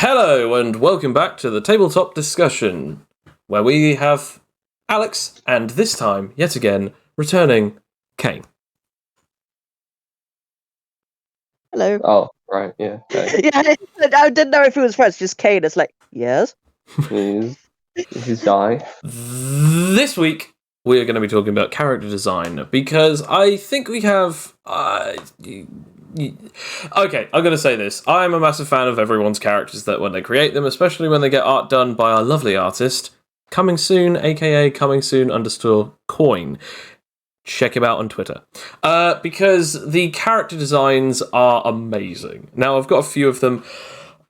Hello and welcome back to the Tabletop discussion, where we have Alex and this time, yet again, returning Kane. Hello. Oh, right, yeah. Okay. Yeah, I didn't know if it was friends, just Kane. It's like, yes. Please die. This week, we are going to be talking about character design, because I think we have... Okay, I'm going to say this. I'm a massive fan of everyone's characters that when they create them, especially when they get art done by our lovely artist, Coming Soon, aka Coming Soon _coin. Check him out on Twitter. Because the character designs are amazing. Now, I've got a few of them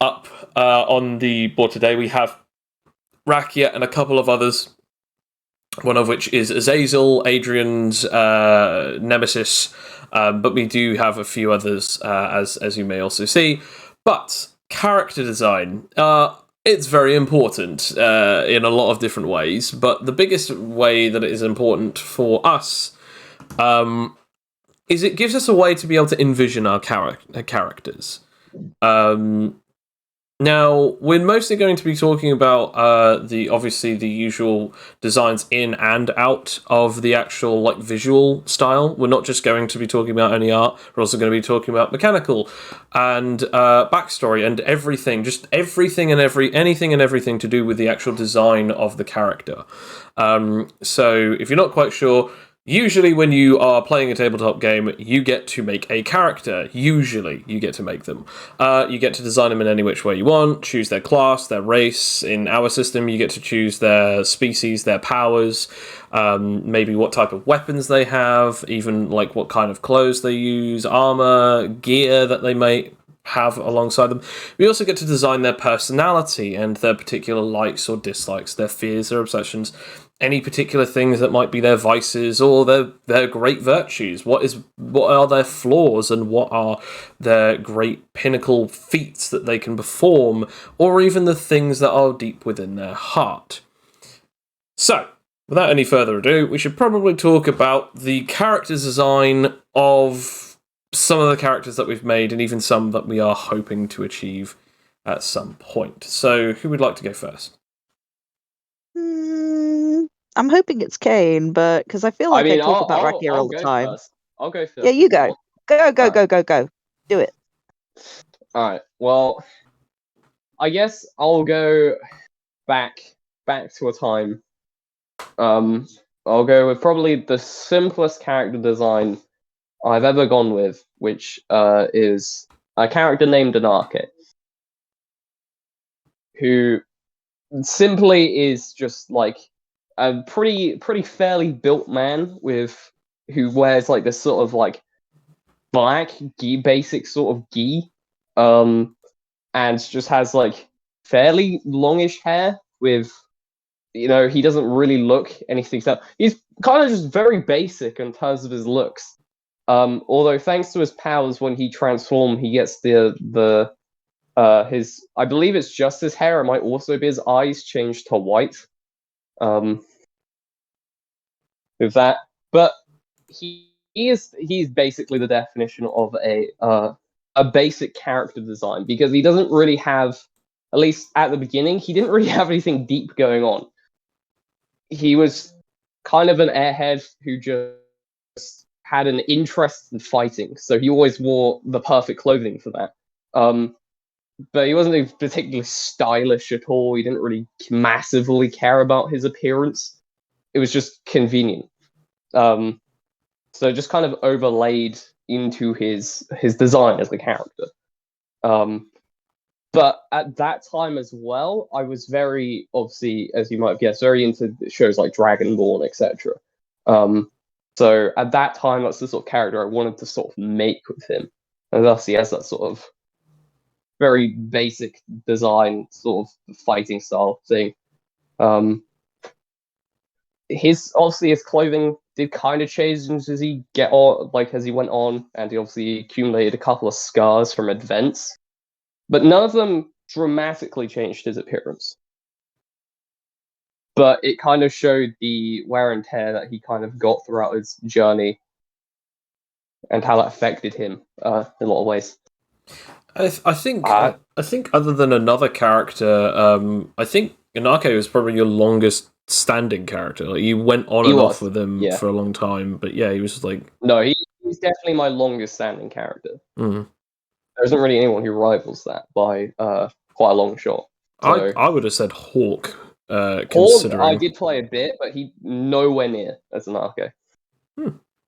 up on the board today. We have Rakia and a couple of others, one of which is Azazel, Adrian's nemesis, but we do have a few others, as you may also see. But character design, it's very important in a lot of different ways, but the biggest way that it is important for us is it gives us a way to be able to envision our characters. Now, we're mostly going to be talking about the usual designs in and out of the actual visual style. We're not just going to be talking about any art. We're also going to be talking about mechanical and backstory and everything, just anything and everything to do with the actual design of the character. So, if you're not quite sure, usually when you are playing a tabletop game, you get to make a character. Usually, you get to make them. You get to design them in any which way you want, choose their class, their race. In our system, you get to choose their species, their powers, maybe what type of weapons they have, even what kind of clothes they use, armor, gear that they may have alongside them. We also get to design their personality and their particular likes or dislikes, their fears, their obsessions, any particular things that might be their vices or their great virtues. What are their flaws and what are their great pinnacle feats that they can perform, or even the things that are deep within their heart. So, without any further ado, we should probably talk about the character design of some of the characters that we've made and even some that we are hoping to achieve at some point. So, who would like to go first? I'm hoping it's Kane, but because I feel like I talk about Rakia all the time. First. I'll go first. Yeah, you go. Go. Do it. Alright, well, I guess I'll go back to a time. I'll go with probably the simplest character design I've ever gone with, which is a character named Anarche, who simply is just a pretty fairly built man who wears this sort of black basic sort of gi, and just has fairly longish hair with, he doesn't really look anything. So he's kind of just very basic in terms of his looks. Although thanks to his powers, when he transforms, he gets his, I believe it's just his hair. It might also be his eyes changed to white. With that, but he's basically the definition of a basic character design, because he doesn't really have, at least at the beginning, he didn't really have anything deep going on. He was kind of an airhead who just had an interest in fighting, so he always wore the perfect clothing for that. But he wasn't particularly stylish at all. He didn't really massively care about his appearance. It was just convenient. So just kind of overlaid into his design as a character. But at that time as well, I was very, obviously, as you might have guessed, very into shows like Dragonborn, etc. So at that time, that's the sort of character I wanted to sort of make with him. And thus he has that sort of very basic design, sort of fighting style thing. His clothing did kind of change as he went on, and he obviously accumulated a couple of scars from events, but none of them dramatically changed his appearance. But it kind of showed the wear and tear that he kind of got throughout his journey, and how that affected him in a lot of ways. I think other than another character, I think Inako was probably your longest standing character. Like you went on and off with him for a long time, but yeah, he was like he's definitely my longest standing character. Mm. There isn't really anyone who rivals that by quite a long shot. So, I would have said Hawk. Hawk, I did play a bit, but he nowhere near as an Arco.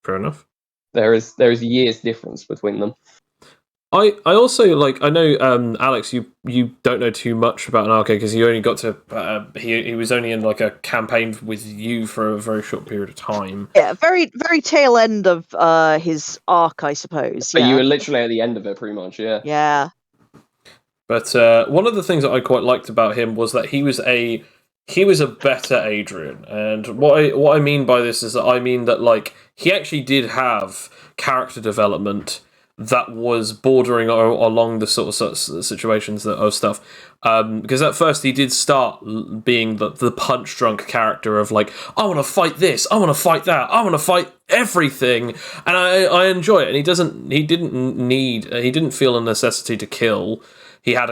Fair enough. There is years difference between them. I also like. I know, Alex, you don't know too much about Anarcho because you only got to. He was only in like a campaign with you for a very short period of time. Yeah, very very tail end of his arc, I suppose. But yeah. you were literally at the end of it, pretty much. Yeah. Yeah. But one of the things that I quite liked about him was that he was a better Adrian, and what I mean by this is that I mean that like he actually did have character development that was bordering along the sort of situations of stuff. Because at first he did start being the punch drunk character of like, I want to fight this, I want to fight that, I want to fight everything, and I enjoy it. And he didn't feel a necessity to kill. He had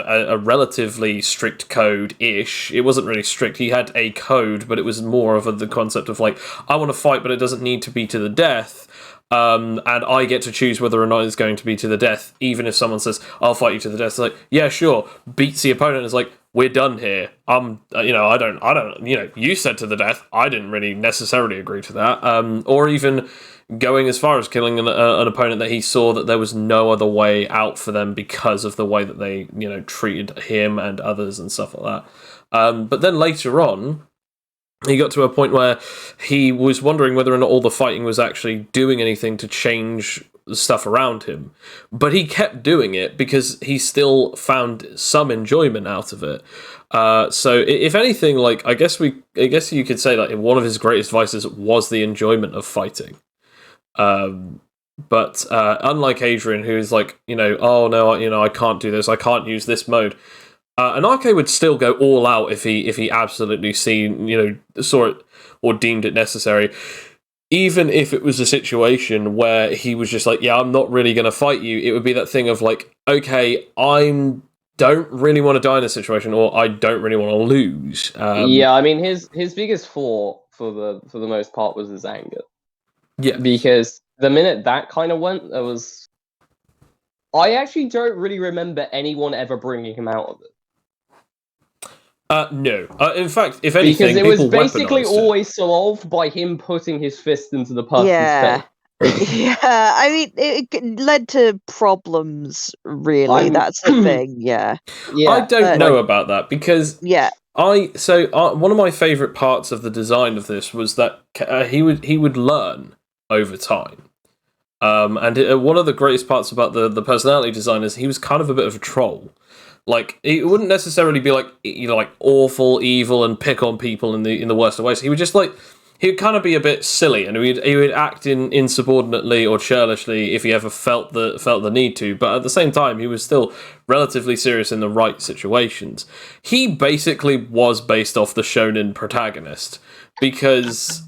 a relatively strict code-ish. It wasn't really strict. He had a code, but it was more of the concept of like, I want to fight, but it doesn't need to be to the death. And I get to choose whether or not it's going to be to the death, even if someone says, I'll fight you to the death. It's like, yeah, sure. Beats the opponent. It's like, we're done here. I don't, you said to the death. I didn't really necessarily agree to that. Or even going as far as killing an opponent that he saw that there was no other way out for them because of the way that they, treated him and others and stuff like that. But then later on, he got to a point where he was wondering whether or not all the fighting was actually doing anything to change the stuff around him. But he kept doing it because he still found some enjoyment out of it. So if anything, like I guess you could say that one of his greatest vices was the enjoyment of fighting. But unlike Adrian, who's like, oh no, I can't do this, I can't use this mode. Anarcho would still go all out if he absolutely saw it or deemed it necessary, even if it was a situation where he was just like, yeah, I'm not really going to fight you. It would be that thing of like, okay, I don't really want to die in this situation, or I don't really want to lose. Yeah, I mean his biggest flaw for the most part was his anger. Yeah, because the minute that kind of went, there was. I actually don't really remember anyone ever bringing him out of it. No. In fact, if anything, because it was basically always solved by him putting his fist into the person's face. Yeah, I mean, it led to problems. Really, that's the thing. Yeah. I don't know about that because one of my favorite parts of the design of this was that he would learn over time. And one of the greatest parts about the personality design is he was kind of a bit of a troll. Like, he wouldn't necessarily be like, like awful, evil, and pick on people in the worst of ways. He would just like, he would kind of be a bit silly, and he would act insubordinately or churlishly if he ever felt the need to. But at the same time, he was still relatively serious in the right situations. He basically was based off the shonen protagonist because,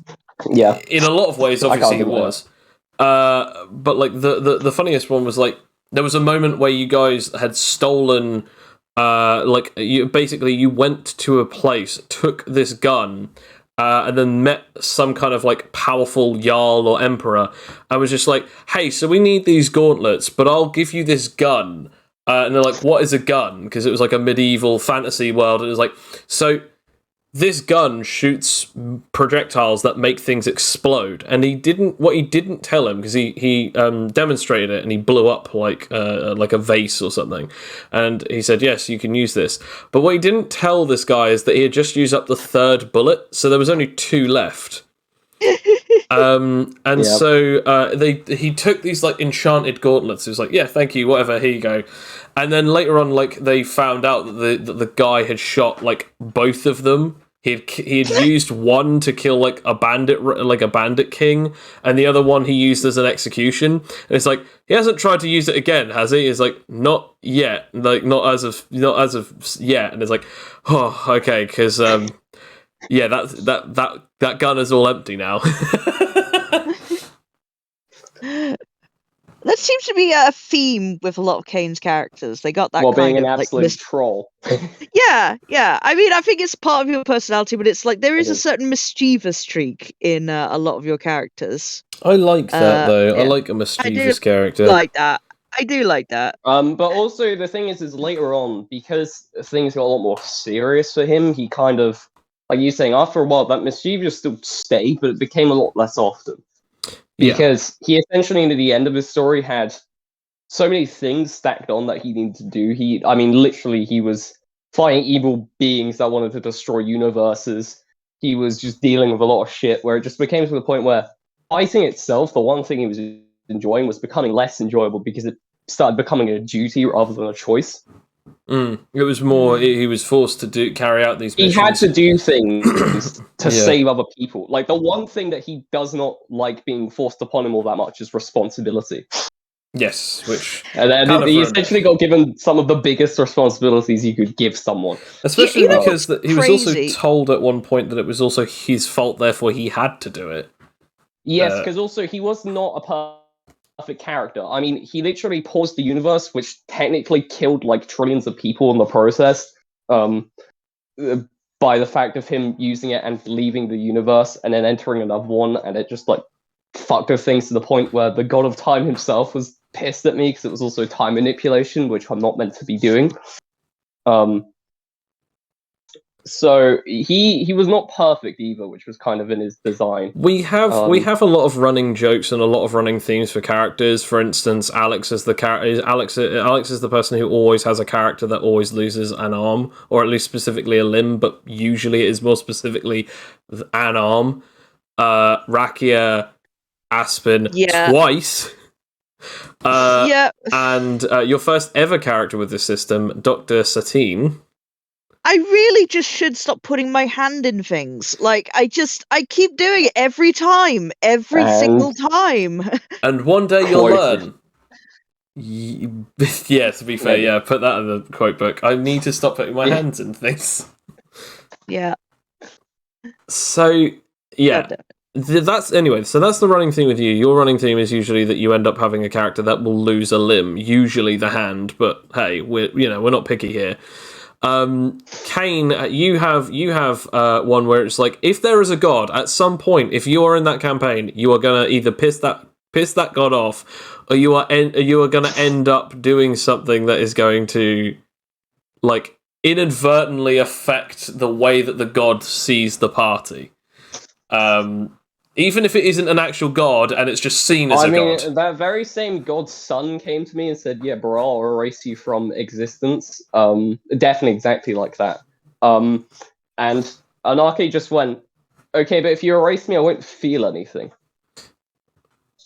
in a lot of ways, obviously he was. But like the funniest one was like there was a moment where you guys had stolen. You went to a place, took this gun, and then met some kind of like powerful Jarl or Emperor. I was just like, hey, so we need these gauntlets, but I'll give you this gun. And they're like, what is a gun? Because it was like a medieval fantasy world. And it was like, so this gun shoots projectiles that make things explode. And he didn't tell him, because he demonstrated it and he blew up like a vase or something. And he said, yes, you can use this. But what he didn't tell this guy is that he had just used up the third bullet, so there was only 2 left. So he took these like enchanted gauntlets. He was like, yeah, thank you, whatever, here you go. And then later on, like, they found out that the guy had shot like both of them. He had used one to kill like a bandit king, and the other one he used as an execution. And it's like, he hasn't tried to use it again, has he? It's like, not yet, like not as of yet. And it's like, oh, okay, because that gun is all empty now. That seems to be a theme with a lot of Kane's characters. They got that While kind being an of absolute troll. yeah. I mean, I think it's part of your personality, but it's like there is It a is. certain mischievous streak in a lot of your characters. I like that though. I Yeah. like a mischievous character. Like that. I do like that. But also the thing is later on, because things got a lot more serious for him, he kind of, like you saying, after a while, that mischievous still stayed, but it became a lot less often. Because he essentially, near the end of his story, had so many things stacked on that he needed to do. Literally, he was fighting evil beings that wanted to destroy universes. He was just dealing with a lot of shit, where it just became to the point where fighting itself, the one thing he was enjoying, was becoming less enjoyable because it started becoming a duty rather than a choice. It was more he was forced to carry out these missions. He had to do things to save other people. Like, the one thing that he does not like being forced upon him all that much is responsibility. Yes, which and then he essentially got given some of the biggest responsibilities you could give someone. Especially because he was also told at one point that it was also his fault, therefore he had to do it. Yes, because also he was not a perfect character. I mean, he literally paused the universe, which technically killed like trillions of people in the process, by the fact of him using it and leaving the universe and then entering another one, and it just like fucked with things to the point where the god of time himself was pissed at me because it was also time manipulation, which I'm not meant to be doing. So he was not perfect either, which was kind of in his design. We have a lot of running jokes and a lot of running themes for characters. For instance, Alex is the Alex is the person who always has a character that always loses an arm, or at least specifically a limb, but usually it is more specifically an arm. Rakia, Aspen, twice. And your first ever character with this system, Dr. Satine. I really just should stop putting my hand in things. Like, I keep doing it every single time. And one day you'll learn. Yeah, to be fair, put that in the quote book. I need to stop putting my hands in things. Yeah. So, yeah. That's the running theme with you. Your running theme is usually that you end up having a character that will lose a limb, usually the hand, but hey, we're not picky here. Kane, you have one where it's like, if there is a god, at some point, if you are in that campaign, you are gonna either piss that god off, or you are gonna end up doing something that is going to, like, inadvertently affect the way that the god sees the party. Even if it isn't an actual god and it's just seen as a god. That very same god's son came to me and said, yeah, bro, I'll erase you from existence. Definitely exactly like that. And Anarchy just went, okay, but if you erase me, I won't feel anything.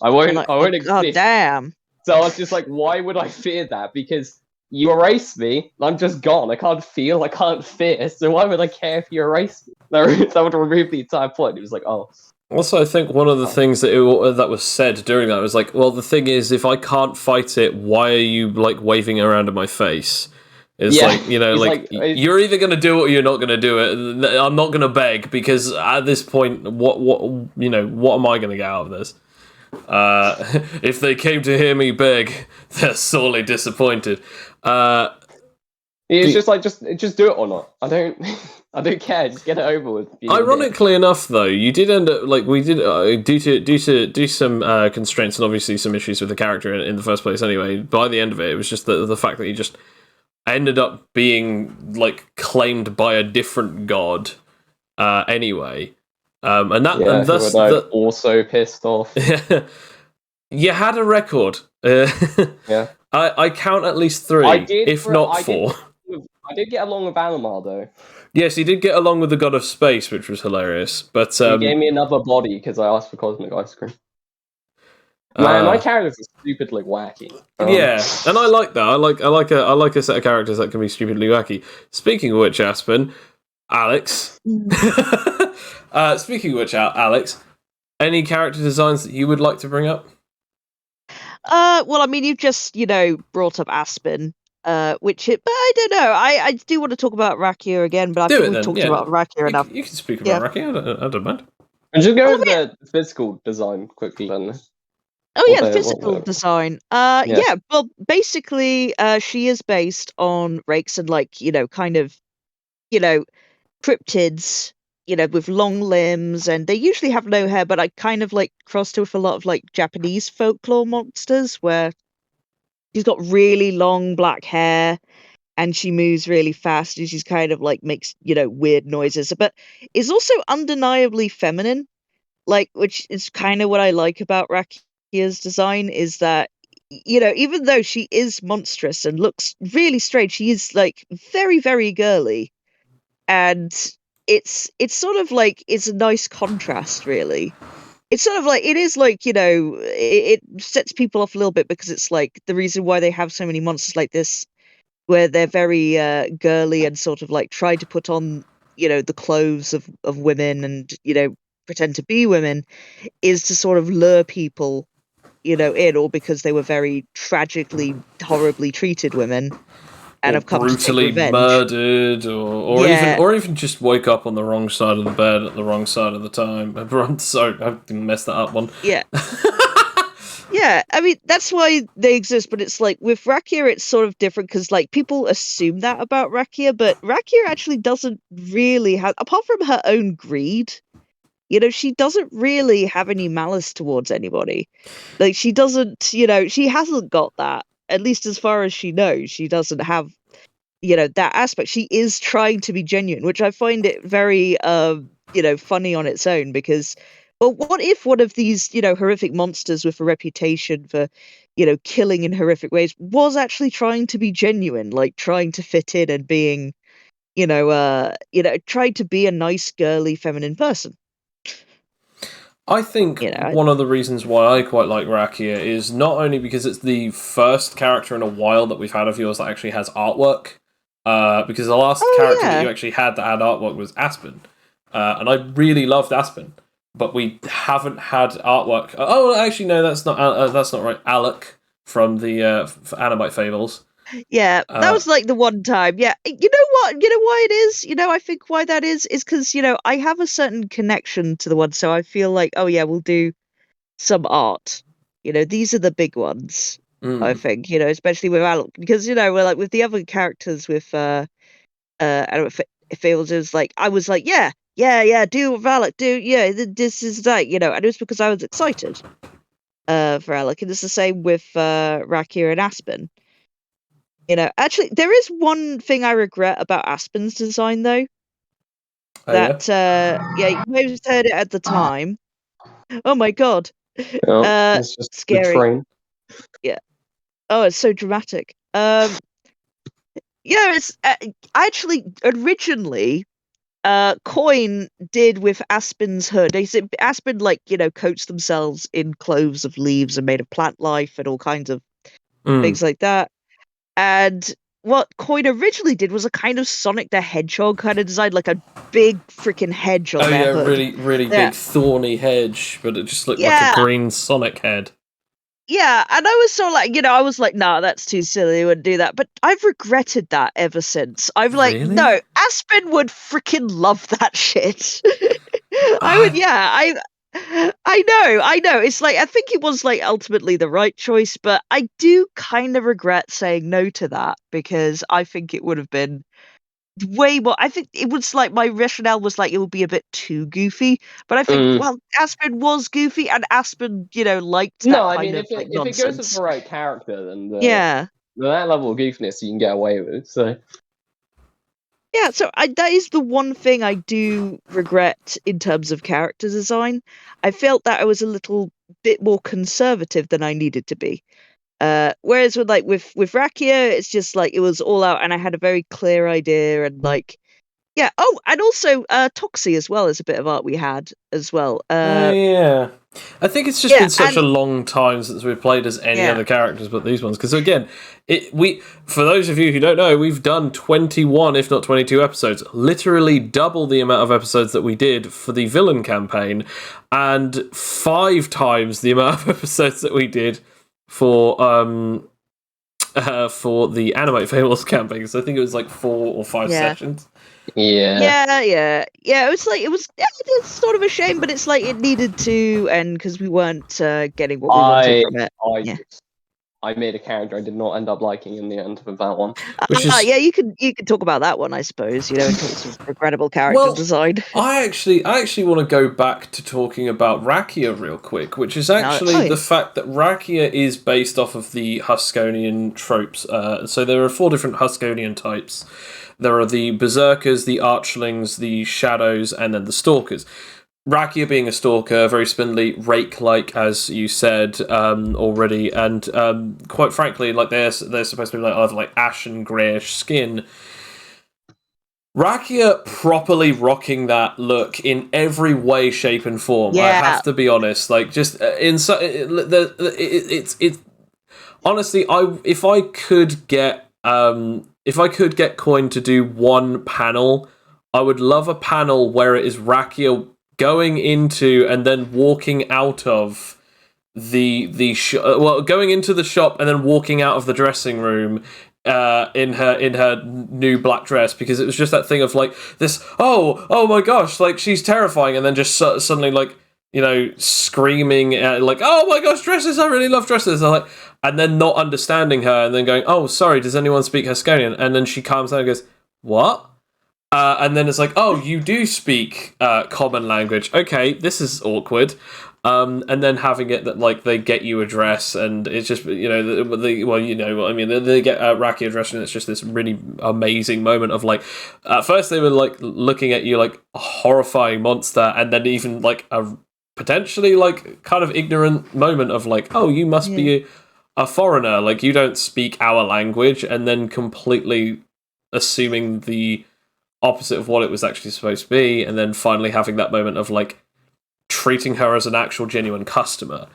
I won't exist. Oh, damn. So I was just like, why would I fear that? Because you erase me, I'm just gone. I can't feel, I can't fear, so why would I care if you erase me? That would remove the entire point. It was like, oh. Also, I think one of the things that was said during that was like, well, the thing is, if I can't fight it, why are you, like, waving around in my face? It's like, you're either going to do it or you're not going to do it. I'm not going to beg, because at this point, what am I going to get out of this? If they came to hear me beg, they're sorely disappointed. It's just like, just do it or not. I don't care. Just get it over with. Ironically enough, though, you did end up, like, we did due to some constraints and obviously some issues with the character in the first place. Anyway, by the end of it, it was just the fact that he just ended up being, like, claimed by a different god. Anyway, and thus also pissed off. You had a record. Yeah, I count at least 3, if not 4. I did get along with Animar, though. Yes, he did get along with the God of Space, which was hilarious. But he gave me another body because I asked for cosmic ice cream. Man, my characters are stupidly wacky. Yeah, and I like that. I like a set of characters that can be stupidly wacky. Speaking of which, Aspen, Alex. Speaking of which, Alex, any character designs that you would like to bring up? Well, I mean, you've just, brought up Aspen, but I don't know. I do want to talk about Rakia again, but I think we've talked about Rakia enough. You can speak about Rakia, I don't mind. And just go over the physical design quickly then. Oh yeah, the physical design. Yeah. Well, basically, she is based on rakes and like kind of cryptids, with long limbs, and they usually have no hair. But I kind of like crossed her with a lot of like Japanese folklore monsters, where she's got really long black hair and she moves really fast, and she's kind of like makes weird noises, but is also undeniably feminine. Like, which is kind of what I like about Rakia's design, is that even though she is monstrous and looks really strange, she is like very, very girly. And it's sort of like it's a nice contrast, really. It's sort of like it is like, it sets people off a little bit, because it's like the reason why they have so many monsters like this, where they're very girly and sort of like try to put on, the clothes of women and, pretend to be women, is to sort of lure people, in, or because they were very tragically, horribly treated women and or have come to take brutally revenge. murdered, or even just woke up on the wrong side of the bed at the wrong side of the time. Sorry, I messed that up one. Yeah. Yeah, I mean, that's why they exist, but it's like with Rakia, it's sort of different, because like people assume that about Rakia, but Rakia actually doesn't really have, apart from her own greed, she doesn't really have any malice towards anybody. Like, she doesn't, she hasn't got that, at least as far as she knows. She doesn't have, that aspect. She is trying to be genuine, which I find it very, funny on its own, because, well, what if one of these, horrific monsters with a reputation for, killing in horrific ways was actually trying to be genuine, like trying to fit in and being, trying to be a nice, girly, feminine person. I think one of the reasons why I quite like Rakia is not only because it's the first character in a while that we've had of yours that actually has artwork, because the last character that you actually had that had artwork was Aspen, and I really loved Aspen, but we haven't had artwork. Oh, actually, no, that's not right. Alec from the Animite Fables. Yeah, that was like the one time. Yeah, you know what? You know why it is? I think why that is because, I have a certain connection to the one, so I feel like, oh yeah, we'll do some art. These are the big ones, I think, especially with Alec, because, we're like with the other characters with Animate Fables, it was like, I was like, yeah, do with Alec, this is that, and it was because I was excited for Alec, and it's the same with Rakia and Aspen. Actually, there is one thing I regret about Aspen's design, though. That, you may have heard it at the time. Oh my god. It's just scary. The train. Yeah. Oh, it's so dramatic. Yeah, it's actually originally, Coin did with Aspen's hood. They said Aspen, like, coats themselves in clothes of leaves and made of plant life and all kinds of things like that. And what Coin originally did was a kind of Sonic the Hedgehog kind of design, like a big freaking hedge on their hood. Really, really big thorny hedge, but it just looked like a green Sonic head. Yeah, and I was so like, I was like, nah, that's too silly, I wouldn't do that. But I've regretted that ever since. I'm like, no, Aspen would freaking love that shit. I would, I know. It's like, I think it was like ultimately the right choice, but I do kind of regret saying no to that, because I think it would have been way more. I think it was like my rationale was like it would be a bit too goofy, but I think well, Aspen was goofy, and Aspen, liked that kind of like nonsense. If it goes with the right character, then that level of goofiness you can get away with. So yeah, so that is the one thing I do regret in terms of character design. I felt that I was a little bit more conservative than I needed to be. Whereas with Rakia, it's just like it was all out, and I had a very clear idea, and like, yeah. Oh, and also Toxie as well as a bit of art we had as well. Yeah, I think it's just been such a long time since we've played as any other characters but these ones. Because again, for those of you who don't know, we've done 21, if not 22 episodes, literally double the amount of episodes that we did for the villain campaign, and 5 times the amount of episodes that we did for for the AnimiteTales campaign. So I think it was like 4 or 5 Yeah. sessions. Yeah. Yeah. It's sort of a shame, but it's like it needed to end because we weren't getting what we wanted from it. I Yeah. I made a character I did not end up liking in the end with that one. Which is Yeah, you could talk about that one, I suppose. In terms of regrettable character well, design. I actually want to go back to talking about Rakia real quick, which is actually the fact that Rakia is based off of the Huskonian tropes. So there are 4 different Huskonian types. There are the Berserkers, the Archlings, the Shadows, and then the Stalkers. Rakia being a stalker, very spindly, rake-like, as you said already, and quite frankly, like they're supposed to be like either like ashen greyish skin. Rakia properly rocking that look in every way, shape, and form. Yeah. I have to be honest. Like, just it's honestly, if I could get Coin to do one panel, I would love a panel where it is Rakia going into and then walking out of going into the shop and then walking out of the dressing room in her new black dress, because it was just that thing of like this oh my gosh, like she's terrifying, and then just suddenly like screaming like, oh my gosh, dresses, I really love dresses, and then not understanding her and then going, oh sorry, does anyone speak Haskonian? And then she calms down and goes, what? And then it's like, oh, you do speak common language. Okay, this is awkward. And then having it that like they get you a dress, and it's just they get Rakia a dress, and it's just this really amazing moment of like, at first they were like looking at you like a horrifying monster, and then even like a potentially like kind of ignorant moment of like, oh, you must be a foreigner, like you don't speak our language, and then completely assuming the opposite of what it was actually supposed to be, and then finally having that moment of like treating her as an actual genuine customer,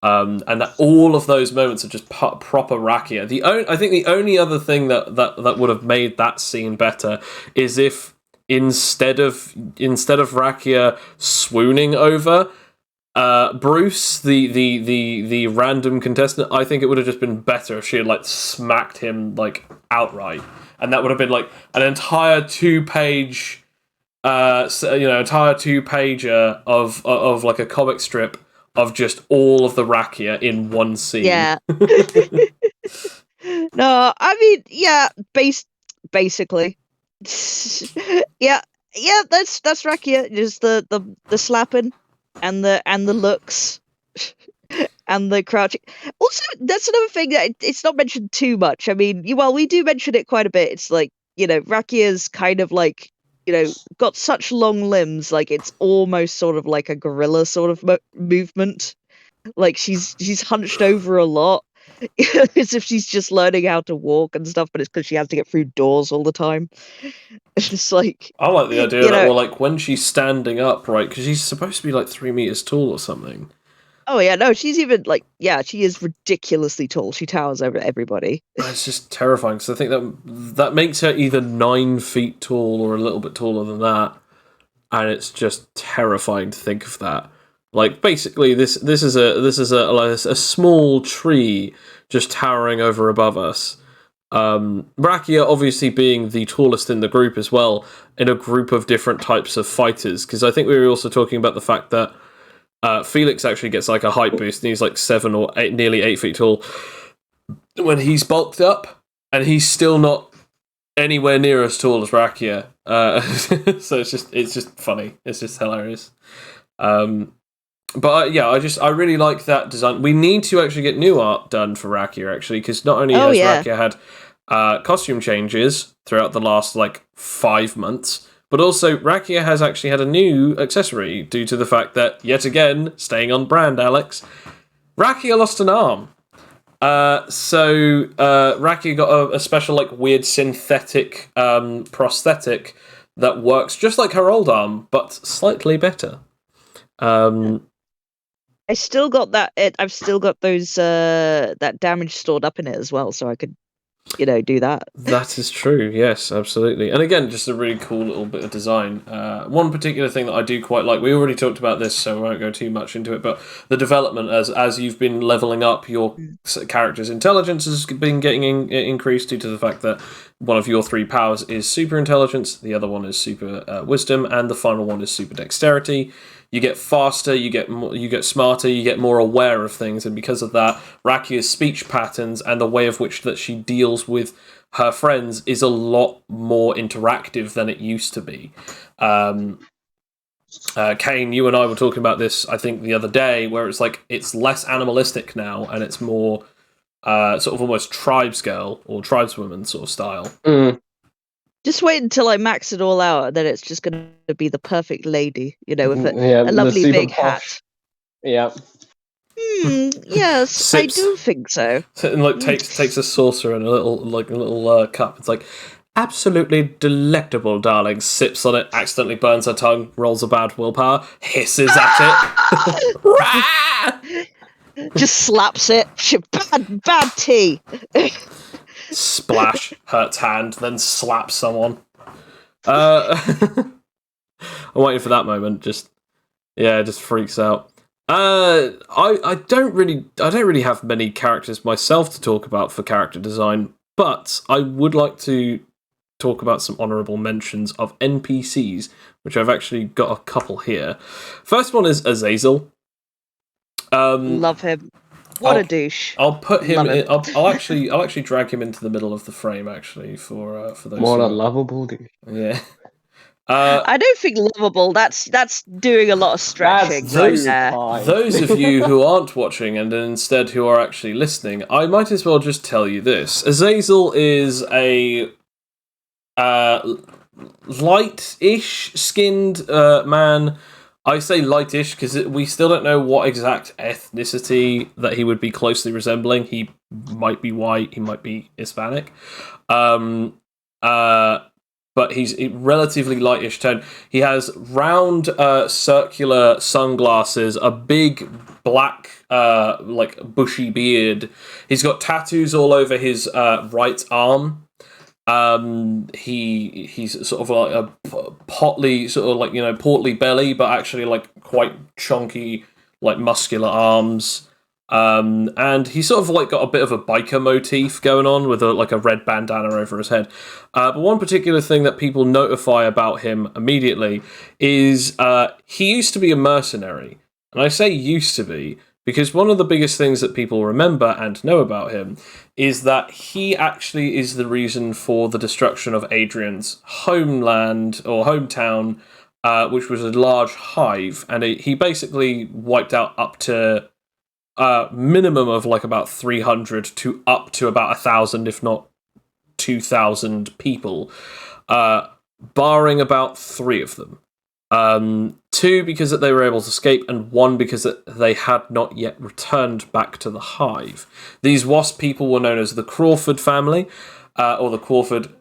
and that all of those moments are just proper Rakia. I think the only other thing that would have made that scene better is if instead of Rakia swooning over Bruce, the random contestant, I think it would have just been better if she had like smacked him like outright, and that would have been like an entire 2-page, entire 2-pager of like a comic strip of just all of the Rakia in one scene. Yeah. No, I mean, yeah, basically. yeah, that's Rakia. Just the slapping and the looks and the crouching. Also, that's another thing that it's not mentioned too much. I mean, we do mention it quite a bit. It's like, Rakia's kind of like, got such long limbs, like it's almost sort of like a gorilla sort of movement. Like she's hunched over a lot, as if she's just learning how to walk and stuff, but it's because she has to get through doors all the time. It's just like, I like the idea that, well, like when she's standing up, right? Because she's supposed to be like 3 meters tall or something. Oh yeah, no, she's even like, she is ridiculously tall. She towers over everybody. It's just terrifying, because I think that makes her either 9 feet tall or a little bit taller than that, and it's just terrifying to think of that. Like, basically, this is a small tree just towering over above us. Rakia obviously being the tallest in the group as well, in a group of different types of fighters, because I think we were also talking about the fact that Felix actually gets like a height boost, and he's like 7 or 8, nearly 8 feet tall when he's bulked up, and he's still not anywhere near as tall as Rakia. So it's just funny. It's just hilarious. But I really like that design. We need to actually get new art done for Rakia, actually, because not only has Rakia had costume changes throughout the last like 5 months, but also Rakia has actually had a new accessory due to the fact that, yet again, staying on brand, Alex, Rakia lost an arm. So Rakia got a special like weird synthetic prosthetic that works just like her old arm, but slightly better. I still got that. I've still got those that damage stored up in it as well, so I could do that. That is true, yes, absolutely. And again, just a really cool little bit of design. One particular thing that I do quite like, we already talked about this, so I won't go too much into it, but the development, as you've been leveling up, your character's intelligence has been getting increased due to the fact that one of your 3 powers is super intelligence, the other one is super wisdom, and the final one is super dexterity. You get faster, you get smarter, you get more aware of things, and because of that, Rakia's speech patterns and the way of which that she deals with her friends is a lot more interactive than it used to be. Kane, you and I were talking about this, I think, the other day, where it's like it's less animalistic now, and it's more sort of almost tribes girl or tribeswoman sort of style. Just wait until I max it all out, and then it's just going to be the perfect lady, with Yeah, a the lovely super big posh. hat. Yeah. Yes, I do think so. And takes a saucer and a little cup. It's like, absolutely delectable, darling. Sips on it, accidentally burns her tongue, rolls a bad willpower, hisses at it. Just slaps it. Bad tea. Splash, hurts hand, then slaps someone. I'm waiting for that moment. Just freaks out. I don't really have many characters myself to talk about for character design, but I would like to talk about some honourable mentions of NPCs, which I've actually got a couple here. First one is Azazel. Love him. What a douche. I'll put him in. I'll actually drag him into the middle of the frame actually for those. What a lovable douche. Yeah. I don't think lovable. That's doing a lot of stretching. Those of you who aren't watching and instead who are actually listening, I might as well just tell you this: Azazel is a light-ish skinned man. I say lightish because we still don't know what exact ethnicity that he would be closely resembling. He might be white, he might be Hispanic. But he's relatively lightish tone. He has round, circular sunglasses, a big black, bushy beard. He's got tattoos all over his right arm. He's sort of like a portly belly, but actually like quite chunky, like muscular arms. And he's sort of like got a bit of a biker motif going on with a red bandana over his head. But one particular thing that people notify about him immediately is he used to be a mercenary. And I say used to be because one of the biggest things that people remember and know about him is that he actually is the reason for the destruction of Adrian's homeland or hometown, which was a large hive. And he basically wiped out up to minimum of like about 300 to up to about 1,000, if not 2,000 people, barring about 3 of them. 2 because that they were able to escape, and 1 because that they had not yet returned back to the hive. These wasp people were known as the Crawford family, or the Crawford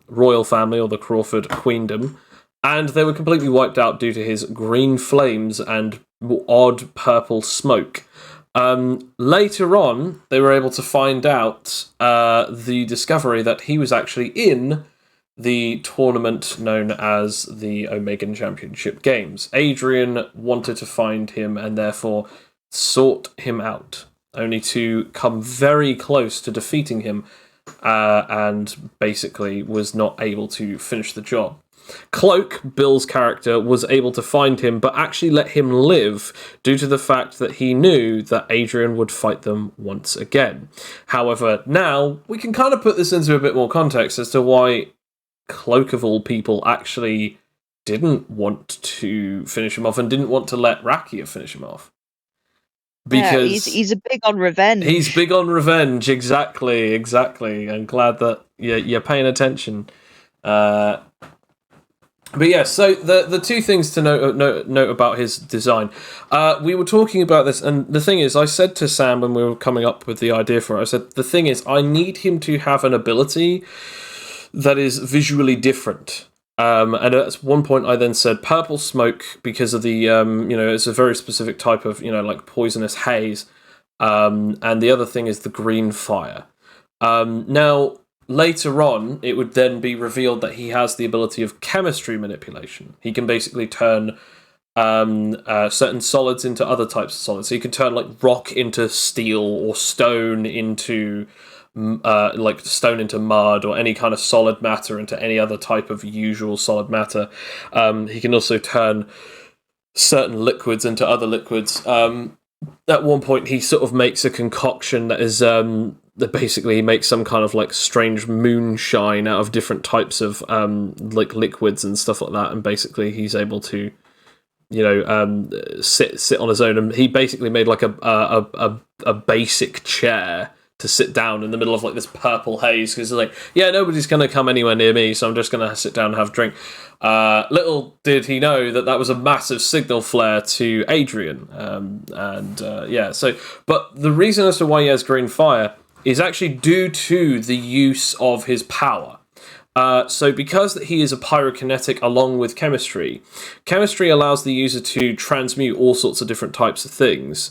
royal family, or the Crawford queendom, and they were completely wiped out due to his green flames and odd purple smoke. Later on, they were able to find out the discovery that he was actually in the tournament known as the Omegan Championship Games. Adrian wanted to find him and therefore sought him out, only to come very close to defeating him, and basically was not able to finish the job. Cloak, Bill's character, was able to find him, but actually let him live due to the fact that he knew that Adrian would fight them once again. However, now we can kind of put this into a bit more context as to why Cloak, of all people, actually didn't want to finish him off and didn't want to let Rakia finish him off. Because he's big on revenge. He's big on revenge, exactly. I'm glad that you're paying attention. But yeah, so the 2 things to note about his design. We were talking about this, and the thing is, I said to Sam when we were coming up with the idea for it, I said, the thing is, I need him to have an ability that is visually different. And at one point I then said purple smoke because of the, it's a very specific type of, like poisonous haze. and the other thing is the green fire. Now, later on, it would then be revealed that he has the ability of chemistry manipulation. He can basically turn certain solids into other types of solids. So he can turn like rock into steel or stone into stone into mud, or any kind of solid matter into any other type of usual solid matter. He can also turn certain liquids into other liquids. At one point, he sort of makes a concoction that is that basically he makes some kind of like strange moonshine out of different types of like liquids and stuff like that, and basically he's able to, you know, sit on his own. And he basically made like a basic chair to sit down in the middle of like this purple haze, because he's like, yeah, nobody's going to come anywhere near me, so I'm just going to sit down and have a drink. Little did he know that was a massive signal flare to Adrian. But the reason as to why he has green fire is actually due to the use of his power. So because he is a pyrokinetic along with chemistry allows the user to transmute all sorts of different types of things.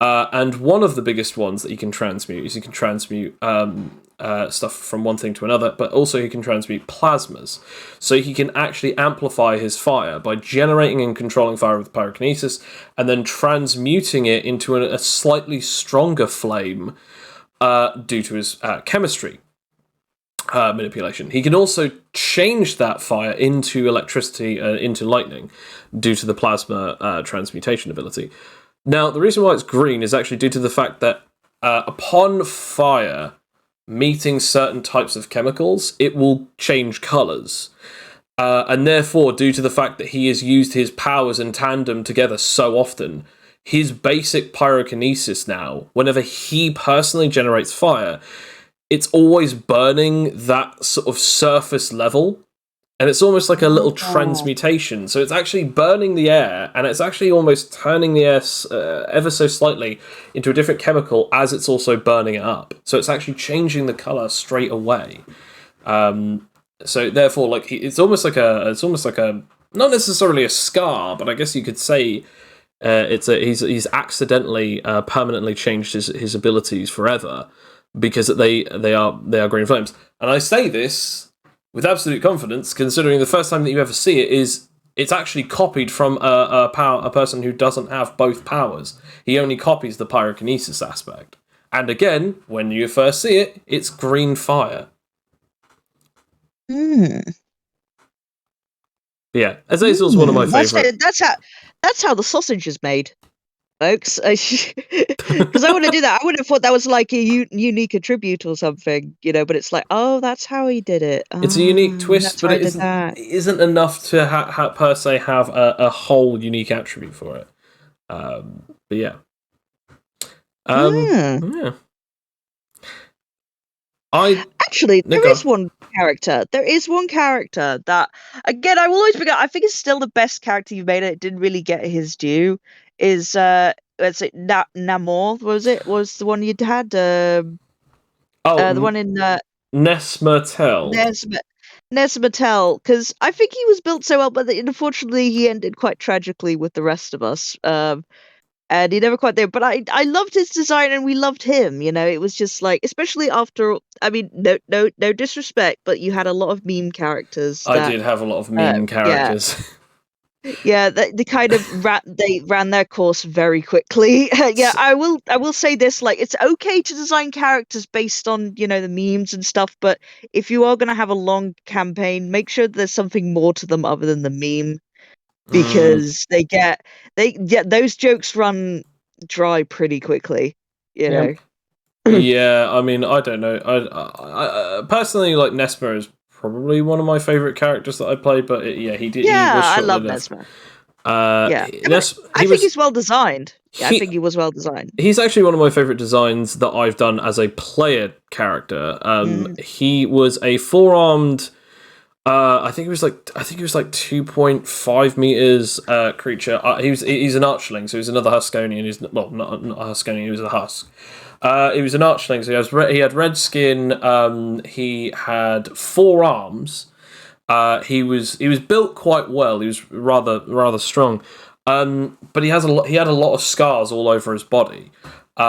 And one of the biggest ones that he can transmute is he can transmute stuff from one thing to another, but also he can transmute plasmas. So he can actually amplify his fire by generating and controlling fire with pyrokinesis, and then transmuting it into a slightly stronger flame due to his chemistry manipulation. He can also change that fire into electricity, into lightning, due to the plasma transmutation ability. Now, the reason why it's green is actually due to the fact that upon fire meeting certain types of chemicals, it will change colours. And therefore, due to the fact that he has used his powers in tandem together so often, his basic pyrokinesis now, whenever he personally generates fire, it's always burning that sort of surface level. And it's almost like a little transmutation. So it's actually burning the air, and it's actually almost turning the air ever so slightly into a different chemical as it's also burning it up. So it's actually changing the color straight away. So therefore, like it's almost like a not necessarily a scar, but I guess you could say he's accidentally permanently changed his abilities forever, because they are green flames. And I say this with absolute confidence, considering the first time that you ever see it it's actually copied from a person who doesn't have both powers. He only copies the pyrokinesis aspect. And again, when you first see it, it's green fire. Yeah, Azazel's one of my favourite. That's how the sausage is made, folks. Because I want to do that. I would have thought that was like a unique attribute or something, you know. But it's like, oh, that's how he did it. It's a unique twist, but it isn't enough to per se have a whole unique attribute for it. But yeah. Yeah. There is one character. There is one character that, again, I will always forget. I think it's still the best character you've made. It didn't really get his due. Is let's say Namor? Was the one you'd had? The one in Nesmertel. Nesmertel, because I think he was built so well, but unfortunately he ended quite tragically with the rest of us. And he never quite there. But I loved his design, and we loved him. You know, it was just like, especially after. I mean, no disrespect, but you had a lot of meme characters. I did have a lot of meme characters. Yeah, they kind of ran their course very quickly. Yeah, I will say this: like, it's okay to design characters based on, you know, the memes and stuff, but if you are going to have a long campaign, make sure there's something more to them other than the meme, because those jokes run dry pretty quickly. You know. Yeah, I mean, I don't know. I personally, like, Nesmer is probably one of my favourite characters that I played, but he did. Yeah, he was I love Nesmer. I think he's well designed. Yeah, I think he was well designed. He's actually one of my favourite designs that I've done as a player character. He was a four-armed. I think it was like 2.5 meters creature. He's an archling, so he's another Huskonian. He's not a Huskonian. He was a Husk. He was an archling, so he had red skin. He had 4 arms. He was built quite well. He was rather strong. But he had a lot of scars all over his body. He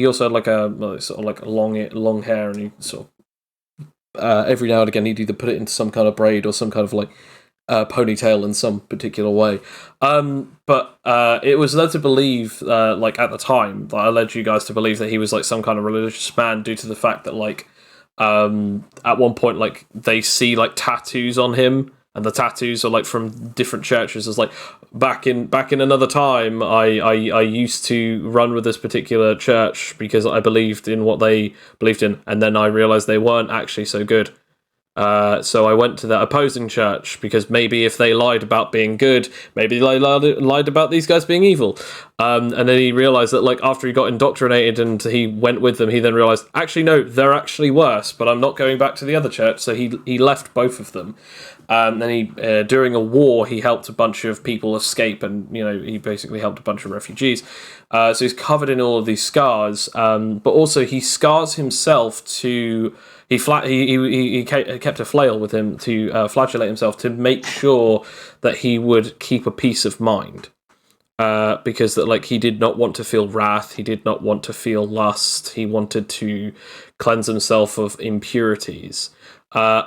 also had like a sort of like long hair, and he sort of every now and again he'd either put it into some kind of braid or some kind of like ponytail in some particular way. But it was led to believe, like at the time, that I led you guys to believe that he was like some kind of religious man due to the fact that like at one point like they see like tattoos on him, and the tattoos are like from different churches. It's like back in another time, I used to run with this particular church because I believed in what they believed in, and then I realized they weren't actually so good. So I went to that opposing church because maybe if they lied about being good, maybe they lied about these guys being evil. And then he realized that, like, after he got indoctrinated and he went with them, he then realized, actually, no, they're actually worse, but I'm not going back to the other church. So he left both of them. Then he, during a war, he helped a bunch of people escape, and he basically helped a bunch of refugees. So he's covered in all of these scars, but also he scars himself to. He kept a flail with him to flagellate himself to make sure that he would keep a peace of mind, because that like he did not want to feel wrath, he did not want to feel lust, he wanted to cleanse himself of impurities.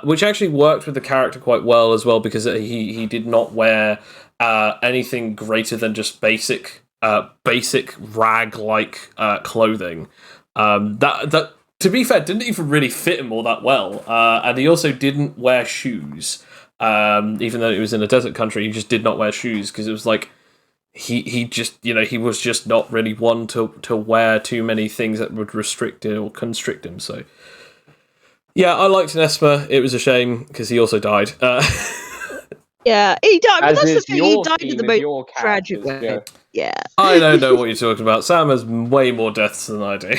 Which actually worked with the character quite well as well, because he did not wear anything greater than just basic rag-like clothing. That to be fair, didn't even really fit him all that well. And he also didn't wear shoes, even though it was in a desert country. He just did not wear shoes because it was like he just he was just not really one to wear too many things that would restrict it or constrict him. So. Yeah, I liked Nesma. It was a shame because he also died. Yeah, he died. But that's the thing. He died in the most tragic way. Yeah. I don't know what you're talking about. Sam has way more deaths than I do.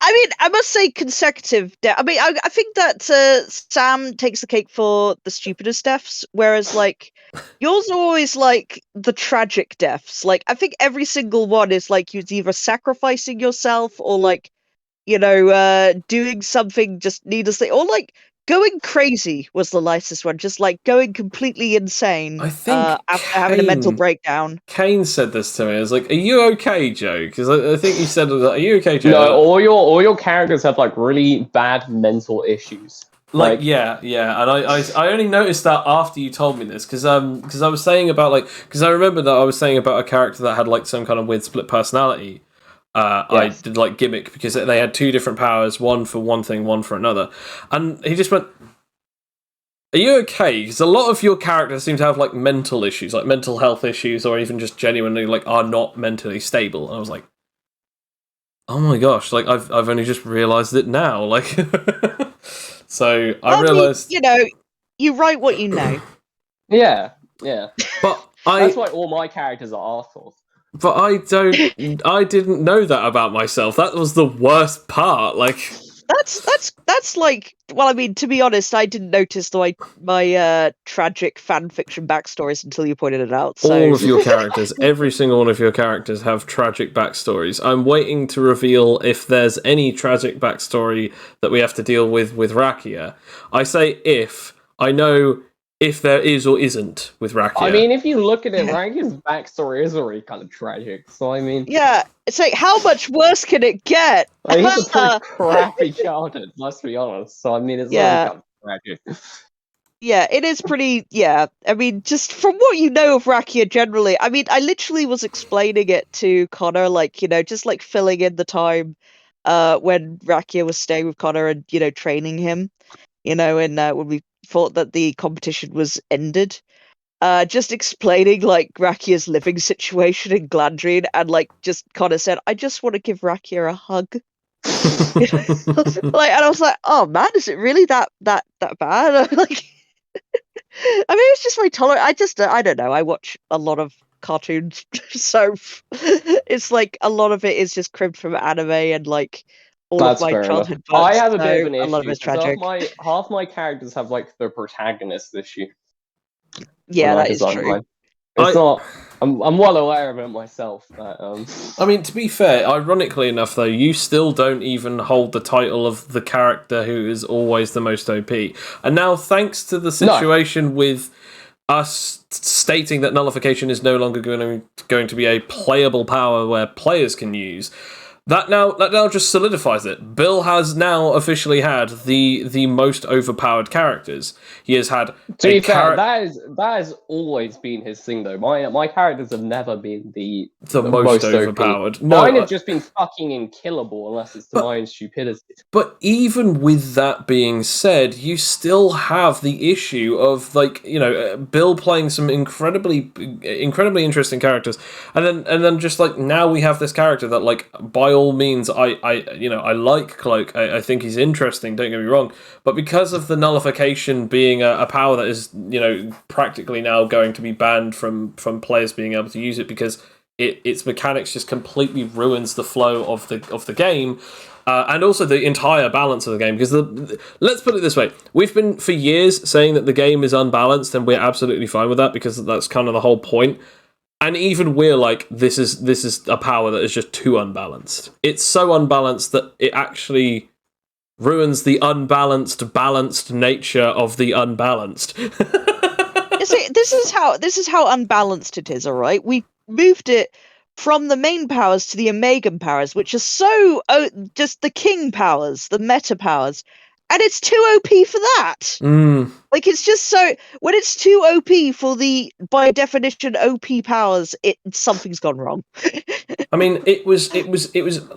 I mean, I must say consecutive death. I mean, I think that Sam takes the cake for the stupidest deaths, whereas like yours are always like the tragic deaths. Like I think every single one is like you're either sacrificing yourself or like doing something just needlessly, or like going crazy was the lightest one, just like going completely insane. I think after having a mental breakdown. Kane said this to me. I was like, "Are you okay, Joe?" Because I think he said, "Are you okay, Joe?" No, all your characters have like really bad mental issues. Like yeah, and I only noticed that after you told me this because I was saying about because I remember that I was saying about a character that had like some kind of weird split personality. Yes. I did like gimmick because they had two different powers, one for one thing, one for another. And he just went, "Are you okay?" Because a lot of your characters seem to have like mental issues, like mental health issues, or even just genuinely like are not mentally stable. And I was like, "Oh my gosh!" Like I've only just realised it now. Like, so I realised, you write what you know. Yeah. But that's why all my characters are assholes. But I didn't know that about myself. That was the worst part. Like that's like, well, I mean, to be honest, I didn't notice my tragic fan fiction backstories until you pointed it out. So. All of your characters, every single one of your characters have tragic backstories. I'm waiting to reveal if there's any tragic backstory that we have to deal with Rakia. I say if. I know if there is or isn't with Rakia. I mean, if you look at it, Rakia's backstory is already kind of tragic. So I mean, yeah, it's like how much worse can it get? I mean, he's a pretty crappy childhood. Let's be honest. So I mean, it's already kind of tragic. Yeah, it is pretty. Yeah, I mean, just from what you know of Rakia generally, I mean, I literally was explaining it to Connor, like just like filling in the time, when Rakia was staying with Connor and training him, and when we thought that the competition was ended, just explaining like Rakia's living situation in Glandrine, and like just Connor said, "I just want to give Rakia a hug." And I was like, "Oh man, is it really that bad?" Like, I mean, it's just very tolerant. I don't know. I watch a lot of cartoons, so it's like a lot of it is just cribbed from anime and like. That's of my fair childhood enough. books, I have a bit of an issue. A lot of it's tragic. Half my characters have like the protagonist issue. Yeah, that is true. It's not. I'm well aware of it myself. But, I mean, to be fair, ironically enough, though, you still don't even hold the title of the character who is always the most OP. And now, thanks to the situation with us stating that nullification is no longer going to be a playable power where players can use, that now just solidifies it. Bill has now officially had the most overpowered characters. He has had To be fair, that has always been his thing, though. My characters have never been the most OP. overpowered. Mine have just been fucking unkillable, unless it's to my own stupidity. But even with that being said, you still have the issue of, like, you know, Bill playing some incredibly interesting characters, and then just like now we have this character that, like, by all means, I like Cloak. I think he's interesting. Don't get me wrong, but because of the nullification being a power that is, you know, practically now going to be banned from players being able to use it because its mechanics just completely ruins the flow of the game. And also the entire balance of the game, because let's put it this way: we've been for years saying that the game is unbalanced, and we're absolutely fine with that because that's kind of the whole point. And even we're like, this is a power that is just too unbalanced. It's so unbalanced that it actually ruins the balanced nature of the unbalanced. You see, this is how unbalanced it is. All right, we moved it from the main powers to the Omegan powers, which are so just the king powers, the meta powers, and it's too OP for that. Like, it's just so, when it's too OP for the, by definition, OP powers, something's gone wrong. I mean, it was